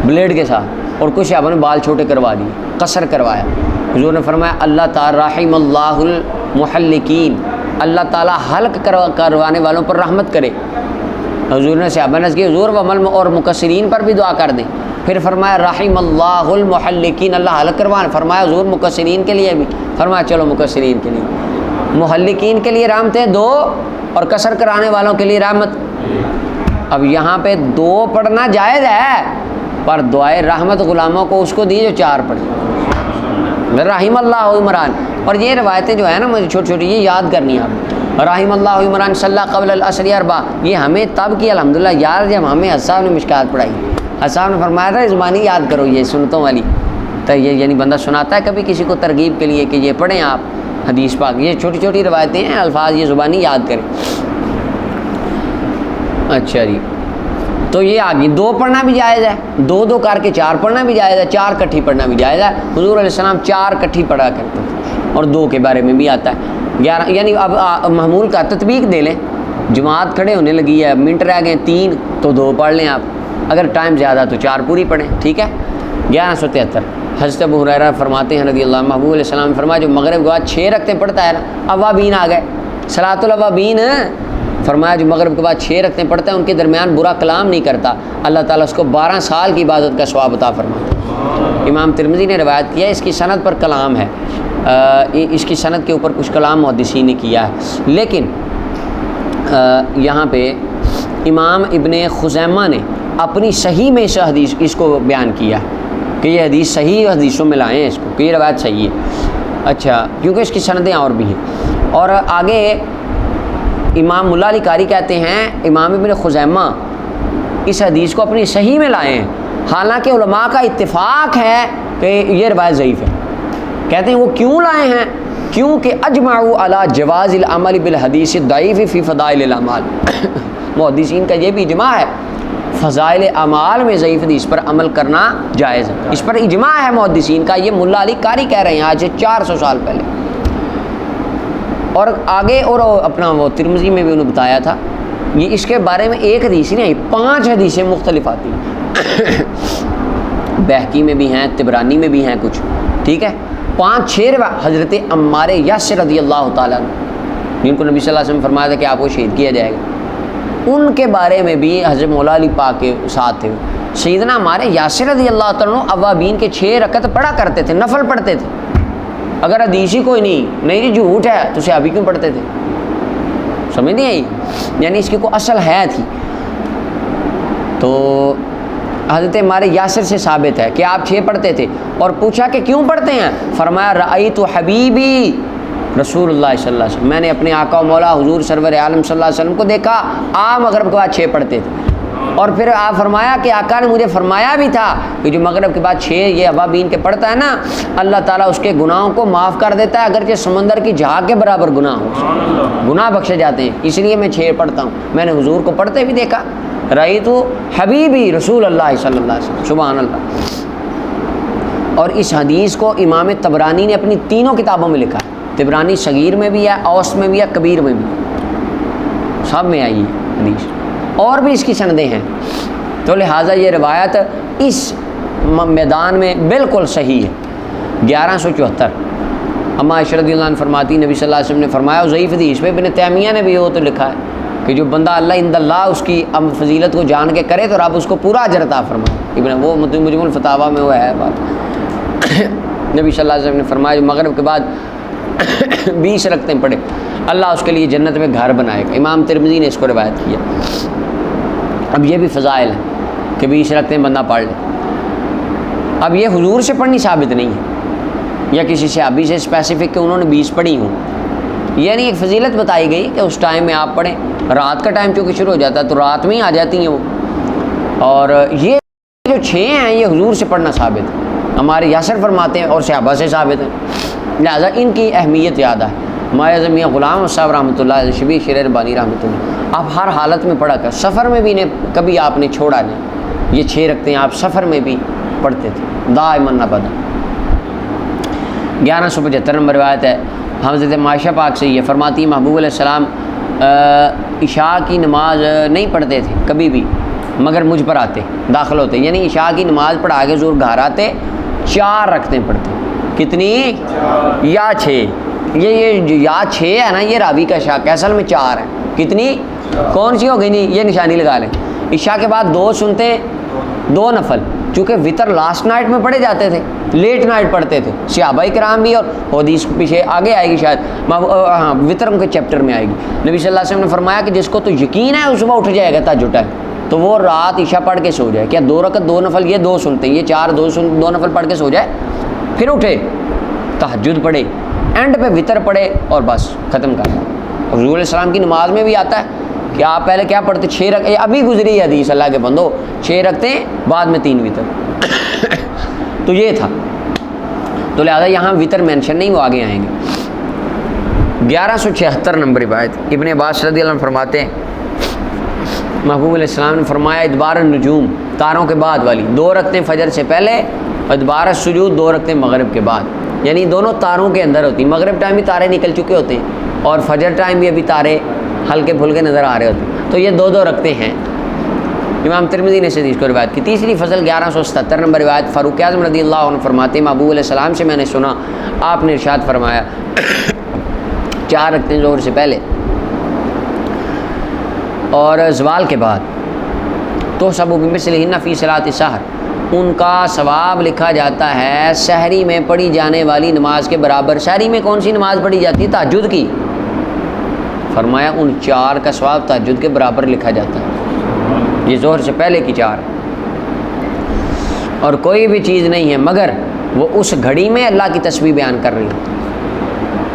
بلیڈ کے ساتھ، اور کچھ صحابہ نے بال چھوٹے کروا دیے، قصر کروایا۔ حضور نے فرمایا اللہ تعالی رحم اللہ المحلقین، اللہ تعالیٰ حلق کروانے والوں پر رحمت کرے۔ حضور نے صحابہ نے کی حضور اور مقصرین پر بھی دعا کر دیں، پھر فرمایا رحم اللہ المحلقین، اللہ حلق کروانے، فرمایا حضور مقصرین کے لیے بھی، فرمایا چلو مقصرین کے لیے، محلقین کے لیے رحمتیں 2 اور قصر کرانے والوں کے لیے رحمت۔ اب یہاں پہ 2 پڑھنا جائز ہے، پر دعائے رحمت غلاموں کو اس کو دی جو 4 پڑھے، رحم اللہ عمران۔ اور یہ روایتیں جو ہیں نا مجھے چھوٹی چھوٹی یہ یاد کرنی ہے آپ، رحم اللہ عمران صلی قبل العصر 4، یہ ہمیں تب کی الحمدللہ یار جب ہمیں حساب نے مشکات پڑھائی، حساب نے فرمایا تھا زبانی یاد کرو یہ سنتوں والی، تو یہ یعنی بندہ سناتا ہے کبھی کسی کو ترغیب کے لیے کہ یہ پڑھیں آپ حدیث پاک، یہ چھوٹی چھوٹی روایتیں ہیں، الفاظ یہ زبانی یاد کریں۔ اچھا جی، تو یہ آگے 2 پڑھنا بھی جائز ہے، 2 کر کے 4 پڑھنا بھی جائز ہے، 4 کٹھی پڑھنا بھی جائز ہے۔ حضور علیہ السلام 4 کٹھی پڑھا کرتے تھے، اور 2 کے بارے میں بھی آتا ہے 11، یعنی اب محمول کا تطبیق دے لیں، جماعت کھڑے ہونے لگی ہے، منٹ رہ گئے 3 تو 2 پڑھ لیں آپ، اگر ٹائم زیادہ تو 4 پوری پڑھیں، ٹھیک ہے۔ 1173 حضرت ابو ہریرہ فرماتے ہیں رضی اللہ عنہ، محبوب علیہ السلام نے فرمایا جو مغرب کے بعد 6 رکعتیں پڑھتا ہے نا، اوابین آ گئے، صلاۃ الاوابین، فرمایا جو مغرب کے بعد 6 رکعتیں پڑھتا ہے ان کے درمیان برا کلام نہیں کرتا، اللہ تعالیٰ اس کو 12 سال کی عبادت کا ثواب عطا فرماتا ہے۔ امام ترمذی نے روایت کیا، اس کی سند پر کلام ہے، اس کی سند کے اوپر کچھ کلام محدثین نے کیا ہے، لیکن یہاں پہ امام ابن خزیمہ نے اپنی صحیح میں اس حدیث اس کو بیان کیا کہ یہ حدیث صحیح حدیثوں میں لائیں اس کو کہ یہ روایت صحیح ہے۔ اچھا، کیونکہ اس کی سندیں اور بھی ہیں، اور آگے امام ملا علی قاری کہتے ہیں امام ابن خزیمہ اس حدیث کو اپنی صحیح میں لائے ہیں، حالانکہ علماء کا اتفاق ہے کہ یہ روایت ضعیف ہے۔ کہتے ہیں وہ کیوں لائے ہیں؟ کیونکہ اجمعوا علی جواز العمل بالحدیث الضعیف فی فضائل الاعمال، محدثین کا یہ بھی اجماع ہے فضائل اعمال میں ضعیف حدیث پر عمل کرنا جائز ہے، اس پر اجماع ہے محدثین کا، یہ ملا علی قاری کہہ رہے ہیں آج سے 400 سال پہلے۔ اور آگے اور اپنا وہ ترمذی میں بھی انہوں نے بتایا تھا، یہ اس کے بارے میں ایک حدیث نہیں آئی، 5 حدیثیں مختلف آتی ہیں، بہقی میں بھی ہیں، طبرانی میں بھی ہیں کچھ، ٹھیک ہے، 5-6 حضرت عمار یاسر رضی اللہ تعالیٰ عنہ جن کو نبی صلی اللہ علیہ وسلم فرمایا تھا کہ آپ کو شہید کیا جائے گا، ان کے بارے میں بھی حضرت مولا علی پاک کے ساتھ تھے۔ سیدنا عمار یاسر رضی اللہ تعالیٰ عنہ اوابین کے 6 رکعت پڑھا کرتے تھے، نفل پڑھتے تھے، اگر حدیث ہی کوئی نہیں جی جھوٹ ہے تو صحابی کیوں پڑھتے تھے؟ سمجھ نہیں آئی؟ یعنی اس کی کوئی اصل ہے تھی. تو حضرت ہمارے یاسر سے ثابت ہے کہ آپ 6 پڑھتے تھے. اور پوچھا کہ کیوں پڑھتے ہیں؟ فرمایا رأیت حبیبی رسول اللہ صلی اللہ علیہ وسلم، میں نے اپنے آقا و مولا حضور سرور عالم صلی اللہ علیہ وسلم کو دیکھا آپ مغرب کے بعد 6 پڑھتے تھے. اور پھر آپ فرمایا کہ آقا نے مجھے فرمایا بھی تھا کہ جو مغرب کے بعد 6 یہ ابابین کے پڑھتا ہے نا، اللہ تعالیٰ اس کے گناہوں کو معاف کر دیتا ہے، اگرچہ سمندر کی جھاگ کے برابر گناہ ہو، گناہ بخشے جاتے ہیں. اس لیے میں 6 پڑھتا ہوں. میں نے حضور کو پڑھتے بھی دیکھا. رأیت حبیبی رسول اللہ صلی اللہ علیہ وسلم. سبحان اللہ. اور اس حدیث کو امام طبرانی نے اپنی تینوں کتابوں میں لکھا ہے. طبرانی صغیر میں بھی ہے، اوسط میں بھی ہے، کبیر میں بھی ہے، سب میں آئی ہے حدیث. اور بھی اس کی سندیں ہیں. تو لہٰذا یہ روایت اس میدان میں بالکل صحیح ہے. 1174 اما عائشہ رضی اللہ عنہ فرماتی نبی صلی اللہ علیہ وسلم نے فرمایا، ضعیف حدیث پہ ابن تیمیہ نے بھی وہ تو لکھا ہے کہ جو بندہ اللہ عند اللہ اس کی فضیلت کو جان کے کرے تو رب اس کو پورا اجر عطا فرمائے. ابن وہ مجموع الفتاوی میں وہ ہے بات. نبی صلی اللہ علیہ وسلم نے فرمایا جو مغرب کے بعد 20 رکعتیں پڑھے اللہ اس کے لیے جنت میں گھر بنائے گا. امام ترمذی نے اس کو روایت کیا. اب یہ بھی فضائل ہے کہ 20 رکعتیں بندہ پڑھ لے. اب یہ حضور سے پڑھنی ثابت نہیں ہے یا کسی صحابی سے اسپیسیفک کہ انہوں نے 20 پڑھی ہوں. یعنی ایک فضیلت بتائی گئی کہ اس ٹائم میں آپ پڑھیں. رات کا ٹائم چونکہ شروع ہو جاتا ہے تو رات میں ہی آ جاتی ہیں وہ. اور یہ جو 6 ہیں یہ حضور سے پڑھنا ثابت ہے. ہمارے یاسر فرماتے ہیں اور صحابہ سے ثابت ہے، لہٰذا ان کی اہمیت یاد ہے. ہمارے اعظم میاں غلام صاحب رحمۃ اللہ علیہ، شبیر شیر ربانی رحمۃ اللہ، آپ ہر حالت میں پڑھا کر، سفر میں بھی کبھی آپ نے چھوڑا نہیں. یہ 6 رکھتے ہیں آپ سفر میں بھی پڑھتے تھے دائماً ابدا. 1175 نمبر روایت ہے حضرت عائشہ پاک سے، یہ فرماتی محبوب علیہ السلام عشاء کی نماز نہیں پڑھتے تھے کبھی بھی مگر مجھ پر آتے داخل ہوتے. یعنی عشاء کی نماز پڑھا کے زور گھر آتے 4 رکعتیں پڑھتے. کتنی؟ یا 6. یہ یا 6 ہے نا، یہ راوی کا شک ہے، اصل میں 4 ہے. کتنی؟ کون سی ہو گئی؟ نہیں یہ نشانی لگا لیں. عشاء کے بعد 2 سنتے ہیں، 2 نفل، چونکہ وطر لاسٹ نائٹ میں پڑھے جاتے تھے، لیٹ نائٹ پڑھتے تھے صحابہ کرام بھی. اور حدیث پیچھے آگے آئے گی شاید، ہاں وطر کے چیپٹر میں آئے گی. نبی صلی اللہ علیہ وسلم نے فرمایا کہ جس کو تو یقین ہے صبح اٹھ جائے گا تہجد ٹائم تو وہ رات عشاء پڑھ کے سو جائے. کیا 2 رکعت 2 نفل، یہ 2 سنتے ہیں، یہ 4 2 نفل پڑھ کے سو جائے، پھر اٹھے تہجد پڑھے، اینڈ پہ وطر پڑھے اور بس ختم کر. حضور علیہ السلام کی نماز میں بھی آتا ہے کہ آپ پہلے کیا پڑھتے؟ 6 رکعتیں. ابھی گزری ہے حدیث اللہ کے بندو، 6 رکعتیں بعد میں 3 وطر. تو یہ تھا. تو لہٰذا یہاں وطر مینشن نہیں، وہ آگے آئیں گے. 1176 نمبر روایت ابن عباس رضی اللہ عنہ فرماتے ہیں محبوب علیہ السلام نے فرمایا ادبار النجوم، تاروں کے بعد والی 2 رکعتیں فجر سے پہلے، ادبار السجود 2 رکعتیں مغرب کے بعد. یعنی دونوں تاروں کے اندر ہوتی. مغرب ٹائم بھی تارے نکل چکے ہوتے ہیں اور فجر ٹائم بھی ابھی تارے ہلکے پھلکے نظر آ رہے ہوتے ہیں. تو یہ 2 رکعتیں ہیں. امام ترمذی نے اس حدیث کو روایت کی. تیسری فضل 1177 نمبر روایت فاروق اعظم رضی اللہ عنہ فرماتے ہیں محبوب علیہ السلام سے میں نے سنا آپ نے ارشاد فرمایا 4 رکعتیں ظہر سے پہلے اور زوال کے بعد تو سب بمثلہن فی صلاۃ السحر، ان کا ثواب لکھا جاتا ہے سحری میں پڑھی جانے والی نماز کے برابر. سحری میں کون سی نماز پڑھی جاتی ہے؟ تہجد کی. فرمایا ان 4 کا ثواب تہجد کے برابر لکھا جاتا ہے. یہ ظہر سے پہلے کی 4 اور کوئی بھی چیز نہیں ہے مگر وہ اس گھڑی میں اللہ کی تسبیح بیان کر رہی ہے.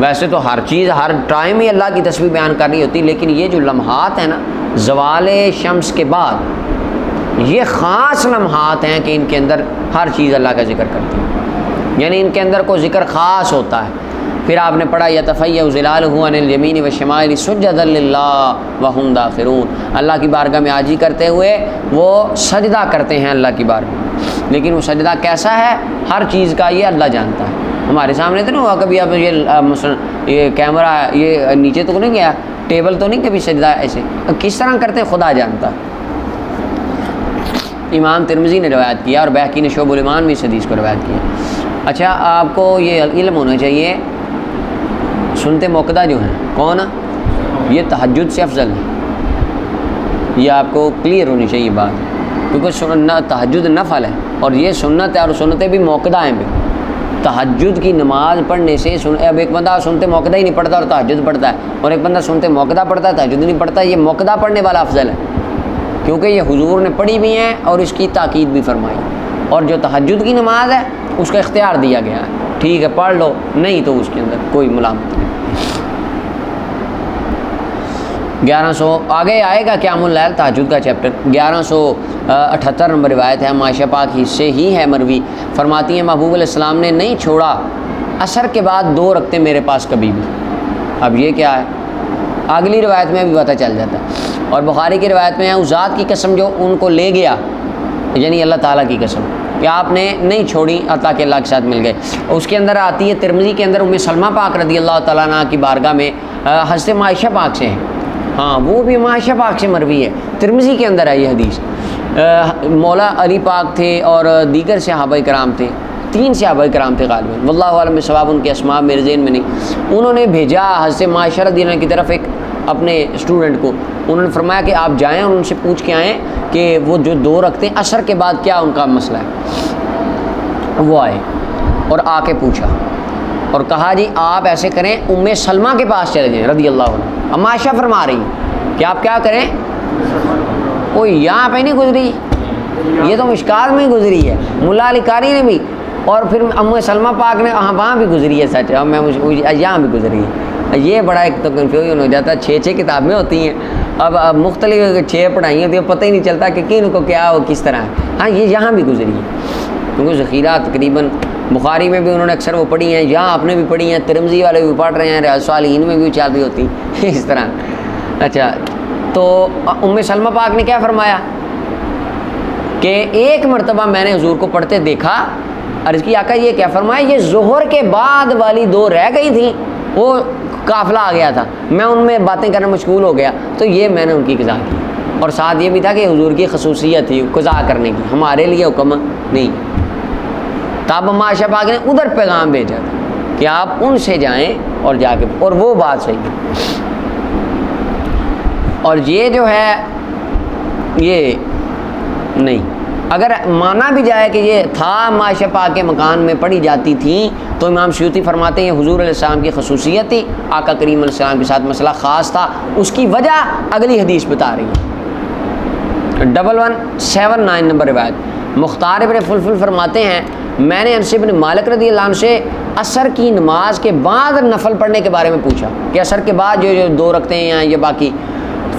ویسے تو ہر چیز ہر ٹائم ہی اللہ کی تسبیح بیان کر رہی ہوتی، لیکن یہ جو لمحات ہیں نا زوال شمس کے بعد، یہ خاص لمحات ہیں کہ ان کے اندر ہر چیز اللہ کا ذکر کرتی ہے. یعنی ان کے اندر کوئی ذکر خاص ہوتا ہے. پھر آپ نے پڑھا یتفیأ ظلالہ عن الیمین والشمائل سجدا للہ وہم داخرون، اللہ کی بارگاہ میں عاجزی کرتے ہوئے وہ سجدہ کرتے ہیں اللہ کی بارگاہ. لیکن وہ سجدہ کیسا ہے ہر چیز کا یہ اللہ جانتا ہے. ہمارے سامنے تو نہیں ہوا کبھی اب یہ کیمرہ یہ نیچے تو نہیں گیا، ٹیبل تو نہیں کبھی سجدہ ایسے کس طرح کرتے خدا جانتا. امام ترمذی نے روایت کیا اور بہقی نے شعب الایمان میں اس حدیث کو روایت کیا. اچھا آپ کو یہ علم ہونا چاہیے سنتے موقدہ جو ہیں کون، یہ تہجد سے افضل ہے. یہ آپ کو کلیئر ہونی چاہیے بات، کیونکہ تہجد نفل ہے اور یہ سنت ہے اور سنتیں بھی موقدہ ہیں بھی. تہجد کی نماز پڑھنے سے اب ایک بندہ سنتے موقع ہی نہیں پڑھتا اور تہجد پڑھتا ہے، اور ایک بندہ سنتے موقع پڑھتا ہے تہجد نہیں پڑھتا، یہ موقع پڑھنے والا افضل ہے، کیونکہ یہ حضور نے پڑھی بھی ہیں اور اس کی تاکید بھی فرمائی، اور جو تہجد کی نماز ہے اس کا اختیار دیا گیا ہے، ٹھیک ہے پڑھ لو، نہیں تو اس کے اندر کوئی ملامت نہیں۔ 1100 آگے آئے گا قیام اللیل تہجد کا چیپٹر، 1178 نمبر روایت ہے، عائشہ پاک ہی سے ہی ہے مروی، فرماتی ہیں محبوب علیہ السلام نے نہیں چھوڑا عصر کے بعد 2 رکعتیں میرے پاس کبھی بھی۔ اب یہ کیا ہے؟ اگلی روایت میں بھی پتہ چل جاتا ہے، اور بخاری کی روایت میں ہے اس ذات کی قسم جو ان کو لے گیا، یعنی اللہ تعالیٰ کی قسم کہ آپ نے نہیں چھوڑی حتیٰ کہ اللہ کے ساتھ مل گئے۔ اس کے اندر آتی ہے ترمذی کے اندر ام سلمہ پاک رضی اللہ تعالیٰ عنہ کی بارگاہ میں حضرت عائشہ پاک سے ہیں، ہاں وہ بھی عائشہ پاک سے مروی ہے، ترمذی کے اندر ہے یہ حدیث۔ مولا علی پاک تھے اور دیگر صحابہ کرام تھے، 3 صحابہ کرام تھے غالباً، واللہ عالم بالصواب، ان کے اسماء میرے ذہن میں نہیں۔ انہوں نے بھیجا حضرت عائشہ رضی اللہ عنہ کی طرف ایک اپنے اسٹوڈنٹ کو، انہوں نے فرمایا کہ آپ جائیں اور ان سے پوچھ کے آئیں کہ وہ جو 2 رکھتے ہیں عصر کے بعد کیا ان کا مسئلہ ہے۔ وہ آئے اور آ کے پوچھا اور کہا جی آپ ایسے کریں ام سلمہ کے پاس چلے جائیں رضی اللہ عنہ۔ ام عائشہ فرما رہی ہیں کہ آپ کیا کریں، وہ یہاں پہ نہیں گزری، یہ تو مشکات میں گزری ہے، ملا علی قاری نے بھی، اور پھر ام سلمہ پاک نے وہاں بھی گزری ہے، سچ میں یہاں بھی گزری ہے۔ یہ بڑا ایک تو کنفیوژن ہو جاتا ہے، 6 کتابیں ہوتی ہیں، اب مختلف 6 پڑھائی ہوتی ہیں، پتہ ہی نہیں چلتا کہ کن کو کیا ہو کس طرح ہے۔ ہاں یہ یہاں بھی گزری ہے، کیونکہ ذخیرہ تقریباً بخاری میں بھی انہوں نے اکثر وہ پڑھی ہیں، یہاں آپ نے بھی پڑھی ہیں، ترمذی والے بھی پڑھ رہے ہیں، ریاض الصالحین میں بھی چال بھی ہوتی ہیں اس طرح۔ اچھا تو ام سلمہ پاک نے کیا فرمایا کہ ایک مرتبہ میں نے حضور کو پڑھتے دیکھا، عرض کی آقا یہ کیا فرمایا، یہ ظہر کے بعد والی 2 رہ گئی تھیں، وہ قافلہ آ گیا تھا، میں ان میں باتیں کرنا مشغول ہو گیا، تو یہ میں نے ان کی قضا کی، اور ساتھ یہ بھی تھا کہ حضور کی خصوصیت تھی قضا کرنے کی، ہمارے لیے حکم نہیں۔ تب عائشہ پاک نے ادھر پیغام بھیجا تھا کہ آپ ان سے جائیں اور جا کے، اور وہ بات صحیح ہے۔ اور یہ جو ہے یہ نہیں، اگر مانا بھی جائے کہ یہ تھا عائشہ پاک کے مکان میں پڑھی جاتی تھیں، تو امام سیوطی فرماتے ہیں یہ حضور علیہ السلام کی خصوصیت تھی، آقا کریم علیہ السلام کے ساتھ مسئلہ خاص تھا، اس کی وجہ اگلی حدیث بتا رہی ہے۔ 1179 نمبر روایت، مختار ابن فلفل فرماتے ہیں میں نے انس بن مالک رضی اللہ عنہ سے عصر کی نماز کے بعد نفل پڑھنے کے بارے میں پوچھا کہ عصر کے بعد جو 2 رکھتے ہیں یا باقی،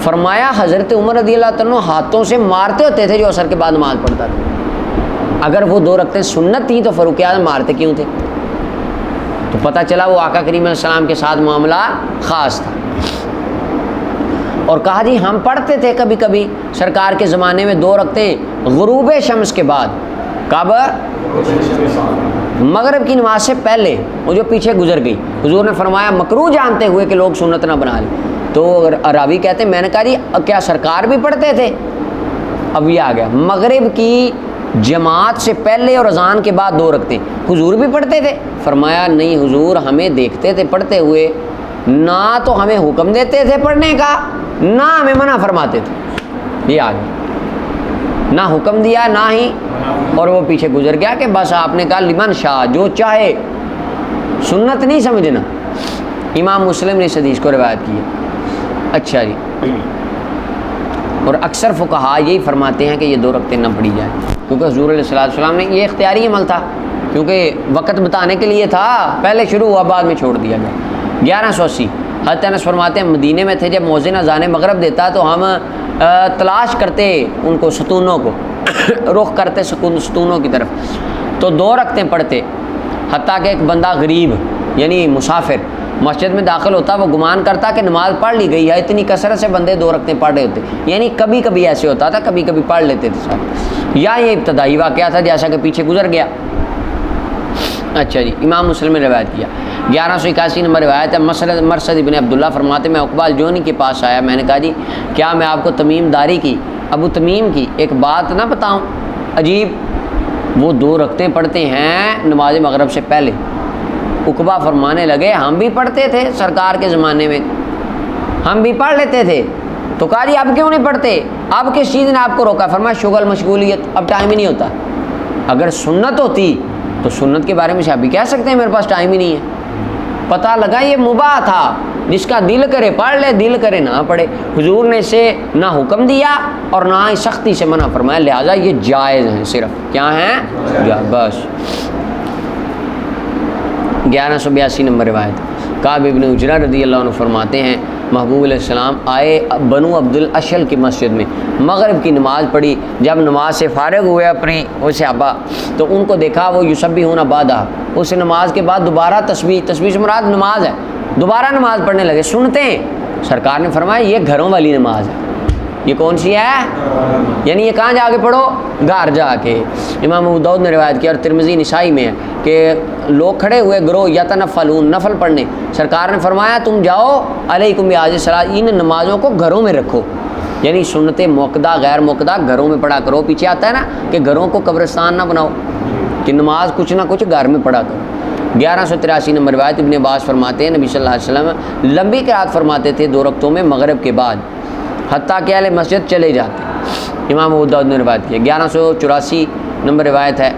فرمایا حضرت عمر رضی اللہ عنہ ہاتھوں سے مارتے ہوتے تھے جو عصر کے بعد نماز پڑھتا تھا، اگر وہ 2 رکعتیں سنت تھیں تو فاروق اعظم مارتے کیوں تھے؟ تو پتہ چلا وہ آقا کریم علیہ السلام کے ساتھ معاملہ خاص تھا۔ اور کہا جی ہم پڑھتے تھے کبھی کبھی سرکار کے زمانے میں 2 رکعتیں غروب شمس کے بعد، کب؟ مغرب کی نماز سے پہلے، وہ جو پیچھے گزر گئی، حضور نے فرمایا مکروہ جانتے ہوئے کہ لوگ سنت نہ بنا لیں، تو راوی کہتے ہیں میں نے کہا جی کیا سرکار بھی پڑھتے تھے؟ اب یہ آ گیا مغرب کی جماعت سے پہلے اور اذان کے بعد 2 رکعتیں حضور بھی پڑھتے تھے؟ فرمایا نہیں، حضور ہمیں دیکھتے تھے پڑھتے ہوئے، نہ تو ہمیں حکم دیتے تھے پڑھنے کا نہ ہمیں منع فرماتے تھے۔ یہ آ گیا، نہ حکم دیا نہ ہی، اور وہ پیچھے گزر گیا کہ بس آپ نے کہا لمن شاء، جو چاہے، سنت نہیں سمجھنا۔ امام مسلم نے اس حدیث کو روایت کی ہے۔ اچھا جی، اور اکثر فقہا یہی فرماتے ہیں کہ یہ 2 رکعتیں نہ پڑھی جائیں، کیونکہ حضور علیہ السلام نے یہ اختیاری عمل تھا، کیونکہ وقت بتانے کے لیے تھا، پہلے شروع ہوا بعد میں چھوڑ دیا گیا۔ 1180 حضرت انس فرماتے ہیں مدینے میں تھے، جب مؤذن اذان مغرب دیتا تو ہم تلاش کرتے ان کو، ستونوں کو رخ کرتے ستونوں کی طرف، تو 2 رکعتیں پڑھتے، حتیٰ کہ ایک بندہ غریب یعنی مسافر مسجد میں داخل ہوتا، وہ گمان کرتا کہ نماز پڑھ لی گئی ہے، اتنی کثرت سے بندے 2 رکعتیں پڑھ رہے ہوتے، یعنی کبھی کبھی ایسے ہوتا تھا، کبھی کبھی پڑھ لیتے تھے ساتھ، یا یہ ابتدائی واقعہ تھا جیسا کہ پیچھے گزر گیا۔ اچھا جی، امام مسلم نے روایت کیا۔ 1181 نمبر روایت ہے، مرثد ابن عبداللہ فرماتے میں عقبہ الجونی کے پاس آیا، میں نے کہا جی کیا میں آپ کو تمیم داری کی، ابو تمیم کی ایک بات نہ بتاؤں عجیب، وہ 2 رکعتیں پڑھتے ہیں نماز مغرب سے پہلے۔ عقبہ فرمانے لگے ہم بھی پڑھتے تھے سرکار کے زمانے میں، ہم بھی پڑھ لیتے تھے، تو کہا جی اب کیوں نہیں پڑھتے، اب کس چیز نے آپ کو روکا؟ فرمایا شغل مشغولیت، اب ٹائم ہی نہیں ہوتا۔ اگر سنت ہوتی تو سنت کے بارے میں صحابی کہہ سکتے ہیں میرے پاس ٹائم ہی نہیں ہے؟ پتہ لگا یہ مباح تھا، جس کا دل کرے پڑھ لے، دل کرے نہ پڑھے۔ حضور نے اسے نہ حکم دیا اور نہ ہی سختی سے منع فرمایا، لہٰذا یہ جائز ہیں، صرف کیا ہیں؟ بس۔ 1182 نمبر روایت، کعب ابن عجرہ رضی اللہ عنہ فرماتے ہیں محبوب علیہ السلام آئے بنو عبد الاشل کی مسجد میں، مغرب کی نماز پڑھی، جب نماز سے فارغ ہوئے اپنی وہ صحابہ تو ان کو دیکھا وہ یسبحون بعدہ، اس نماز کے بعد دوبارہ تسبیح سے مراد نماز ہے، دوبارہ نماز پڑھنے لگے۔ سنتے ہیں سرکار نے فرمایا یہ گھروں والی نماز ہے۔ یہ کون سی ہے؟ یعنی یہ کہاں جا کے پڑھو؟ گھر جا کے۔ امام ابو داؤد نے روایت کیا اور ترمذی نسائی میں ہے کہ لوگ کھڑے ہوئے گروہ یتنفلون، نفل پڑھنے، سرکار نے فرمایا تم جاؤ علیکم بہذہ الصلاۃ، ان نمازوں کو گھروں میں رکھو، یعنی سنت موقدہ غیر موقدہ گھروں میں پڑھا کرو۔ پیچھے آتا ہے نا کہ گھروں کو قبرستان نہ بناؤ، کہ نماز کچھ نہ کچھ گھر میں پڑھا کرو۔ 1183 نمبر روایت، ابن عباس فرماتے ہیں نبی صلی اللہ علیہ وسلم لمبی قرات فرماتے تھے 2 رکعتوں میں مغرب کے بعد، حتیٰ کہ اہل مسجد چلے جاتے۔ امام ابو داؤد نے روایت کیا۔ 1184 نمبر روایت ہے،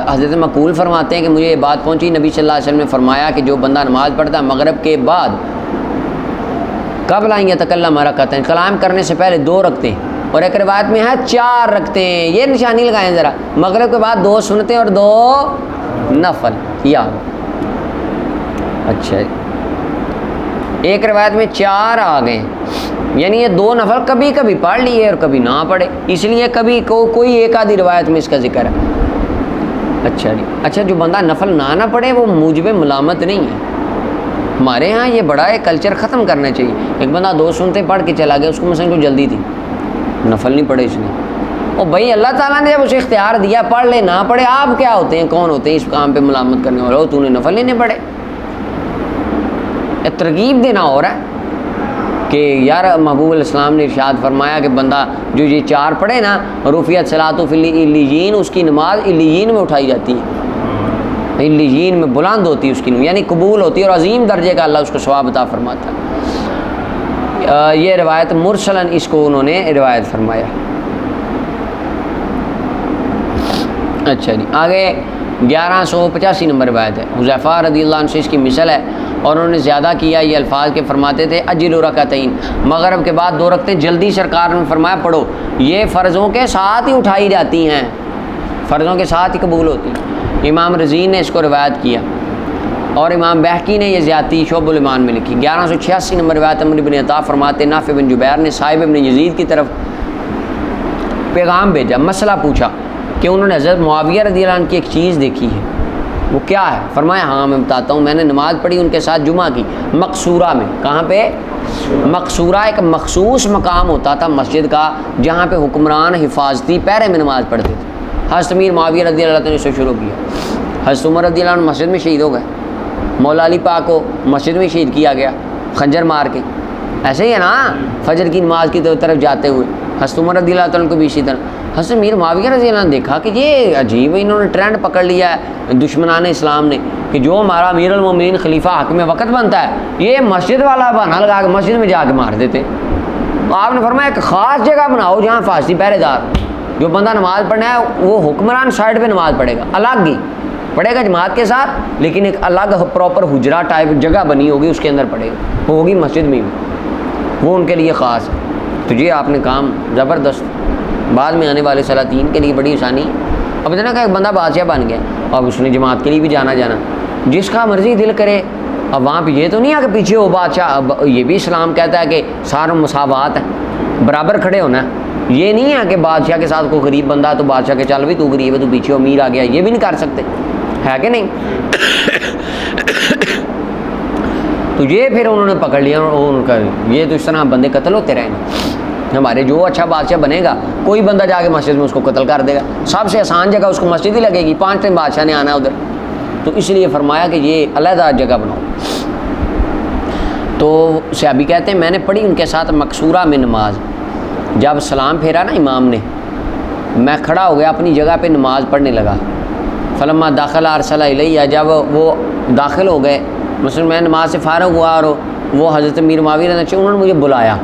حضرت مقبول فرماتے ہیں کہ مجھے یہ بات پہنچی، نبی صلی اللہ علیہ وسلم نے فرمایا کہ جو بندہ نماز پڑھتا ہے مغرب کے بعد قبل ان یتکلم رکعتین، کلام کرنے سے پہلے 2 رکعتیں، اور ایک روایت میں ہے 4 رکعتیں، یہ نشانی لگائیں ذرا، مغرب کے بعد 2 سنتیں اور 2 نفل، یاد۔ اچھا، ایک روایت میں 4 آ گئے، یعنی یہ 2 نفل کبھی کبھی پڑھ لیے اور کبھی نہ پڑھے، اس لیے کبھی کوئی ایک آدھی روایت میں اس کا ذکر ہے۔ اچھا جی، اچھا جو بندہ نفل نہ پڑھے وہ موجب ملامت نہیں ہے۔ ہمارے ہاں یہ بڑا ہے کلچر ختم کرنا چاہیے۔ ایک بندہ 2 سنتے پڑھ کے چلا گیا، اس کو مثلا کوئی جلدی تھی، نفل نہیں پڑھے اس نے، اور بھائی اللہ تعالیٰ نے جب اسے اختیار دیا پڑھ لے نہ پڑھے، آپ کیا ہوتے ہیں، کون ہوتے ہیں اس کام پہ ملامت کرنے والے؟ تو نے نفل نہیں پڑھے۔ ترغیب دینا ہو رہا ہے کہ یار محبوب علیہ السلام نے ارشاد فرمایا کہ بندہ جو یہ 4 پڑھے نا، رفعت صلاۃ فی العلیین، اس کی نماز علیین میں اٹھائی جاتی ہے، علیین میں بلند ہوتی ہے اس کی نماز، یعنی قبول ہوتی ہے اور عظیم درجے کا اللہ اس کو ثواب عطا فرماتا ہے۔ یہ روایت مرسلن اس کو انہوں نے روایت فرمایا۔ اچھا جی، آگے 1185 نمبر روایت ہے، حذیفہ رضی اللہ عنہ سے اس کی مثل ہے اور انہوں نے زیادہ کیا، یہ الفاظ کے فرماتے تھے اجل رکعتین، مغرب کے بعد 2 رکعتیں جلدی سرکار نے فرمایا پڑھو، یہ فرضوں کے ساتھ ہی اٹھائی جاتی ہیں، فرضوں کے ساتھ ہی قبول ہوتی ہیں۔ امام رضی نے اس کو روایت کیا اور امام بہقی نے یہ زیادتی شعب الایمان میں لکھی۔ 1186 نمبر روایت عمرو بن عطا فرماتے نافع بن جبیر نے صاحب ابن یزید کی طرف پیغام بھیجا، مسئلہ پوچھا کہ انہوں نے حضرت معاویہ رضی اللہ عنہ کی ایک چیز دیکھی ہے، وہ کیا ہے؟ فرمایا ہاں میں بتاتا ہوں، میں نے نماز پڑھی ان کے ساتھ جمعہ کی مقصورہ میں۔ کہاں پہ؟ مقصورہ ایک مخصوص مقام ہوتا تھا مسجد کا جہاں پہ حکمران حفاظتی پہرے میں نماز پڑھتے تھے۔ حضرت امیر معاویہ رضی اللہ عنہ نے اسے شروع کیا، حضرت عمر رضی اللہ عنہ مسجد میں شہید ہو گئے، مولا علی پاک کو مسجد میں شہید کیا گیا خنجر مار کے، ایسے ہی ہے نا، فجر کی نماز کی طرف جاتے ہوئے حضرت عمر رضی اللہ عنہ کو بھی اسی طرح۔ حضرت امیر معاویہ رضی اللہ عنہ نے دیکھا کہ یہ عجیب ہے، انہوں نے ٹرینڈ پکڑ لیا ہے دشمنان اسلام نے کہ جو ہمارا امیر المومنین خلیفہ حاکم وقت بنتا ہے یہ مسجد والا بہانہ لگا کے مسجد میں جا کے مار دیتے۔ آپ نے فرمایا ایک خاص جگہ بناؤ جہاں حفاظتی پہرے دار، جو بندہ نماز پڑھنا ہے وہ حکمران سائڈ پہ نماز پڑھے گا، الگ ہی پڑھے گا جماعت کے ساتھ، لیکن ایک الگ پراپر حجرہ ٹائپ جگہ بنی ہوگی، اس کے اندر پڑھے گا، وہ ہوگی مسجد میں، وہ ان کے لیے خاص ہے۔ تو یہ آپ نے کام زبردست، بعد میں آنے والے سلاطین کے لیے بڑی آسانی ہے۔ اب اتنا کہ ایک بندہ بادشاہ بن گیا، اب اس نے جماعت کے لیے بھی جانا جس کا مرضی دل کرے۔ اب وہاں پہ یہ تو نہیں ہے کہ پیچھے ہو بادشاہ، اب یہ بھی اسلام کہتا ہے کہ سارا مساوات ہے، برابر کھڑے ہونا ہے۔ یہ نہیں ہے کہ بادشاہ کے ساتھ کوئی غریب بندہ ہے تو بادشاہ کے چل بھی تو غریب ہے تو پیچھے امیر آ گیا، یہ بھی نہیں کر سکتے، ہے کہ نہیں؟ تو یہ پھر انہوں نے پکڑ لیا اور ان کا یہ تو اس طرح بندے قتل ہوتے رہے ہیں۔ ہمارے جو اچھا بادشاہ بنے گا کوئی بندہ جا کے مسجد میں اس کو قتل کر دے گا، سب سے آسان جگہ اس کو مسجد ہی لگے گی، 5 ٹائم بادشاہ نے آنا ہے ادھر، تو اس لیے فرمایا کہ یہ علیحدہ جگہ بناؤ۔ تو صحابی کہتے ہیں میں نے پڑھی ان کے ساتھ مقصورہ میں نماز، جب سلام پھیرا نا امام نے میں کھڑا ہو گیا اپنی جگہ پہ نماز پڑھنے لگا۔ فلما داخل ارسل الیہ، جب وہ داخل ہو گئے مثلا میں نماز سے فارغ ہوا اور وہ حضرت امیر معاویہ رضی اللہ عنہ انہوں نے مجھے بلایا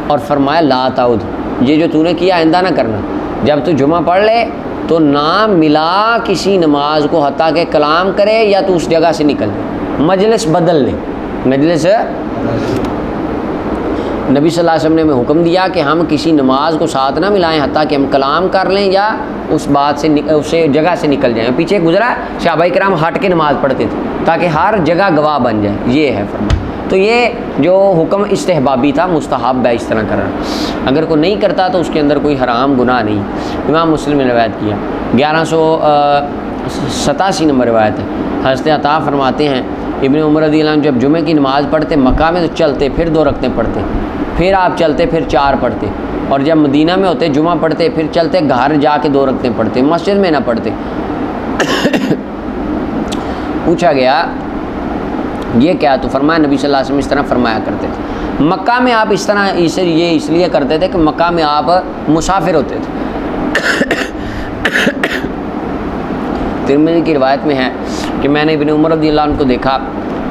اور فرمایا لا تعود، یہ جو تو نے کیا آئندہ نہ کرنا، جب تو جمعہ پڑھ لے تو نہ ملا کسی نماز کو حتیٰ کہ کلام کرے یا تو اس جگہ سے نکل لے، مجلس بدل لے، مجلس نبی صلی اللہ علیہ وسلم نے ہمیں حکم دیا کہ ہم کسی نماز کو ساتھ نہ ملائیں حتیٰ کہ ہم کلام کر لیں یا اس بات سے اس جگہ سے نکل جائیں۔ پیچھے گزرا صحابہ کرام ہٹ کے نماز پڑھتے تھے تاکہ ہر جگہ گواہ بن جائے، یہ ہے فرمان۔ تو یہ جو حکم استحبابی تھا، مستحب ہے اس طرح کرنا، اگر کوئی نہیں کرتا تو اس کے اندر کوئی حرام گناہ نہیں۔ امام مسلم نے روایت کیا 1187 نمبر روایت ہے، حضرت عطا فرماتے ہیں ابن عمر رضی اللہ عنہ جب جمعے کی نماز پڑھتے مکہ میں تو چلتے، پھر 2 رکعتیں پڑھتے، پھر آپ چلتے، پھر 4 پڑھتے، اور جب مدینہ میں ہوتے جمعہ پڑھتے، پھر چلتے گھر جا کے 2 رکعتیں پڑھتے، مسجد میں نہ پڑھتے۔ پوچھا گیا یہ کیا؟ تو فرمایا نبی صلی اللہ علیہ وسلم اس طرح فرمایا کرتے تھے۔ مکہ میں آپ اس طرح یہ اس لیے کرتے تھے کہ مکہ میں آپ مسافر ہوتے تھے۔ ترمذی کی روایت میں ہے کہ میں نے ابن عمر رضی اللہ عنہ کو دیکھا،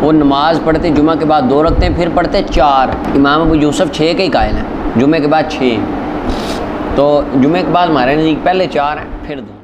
وہ نماز پڑھتے جمعہ کے بعد 2 رکعتیں، پھر پڑھتے 4۔ امام ابو یوسف 6 کے ہی قائل ہیں، جمعے کے بعد 6، تو جمعے کے بعد ہمارے نزدیک پہلے 4 ہیں پھر 2۔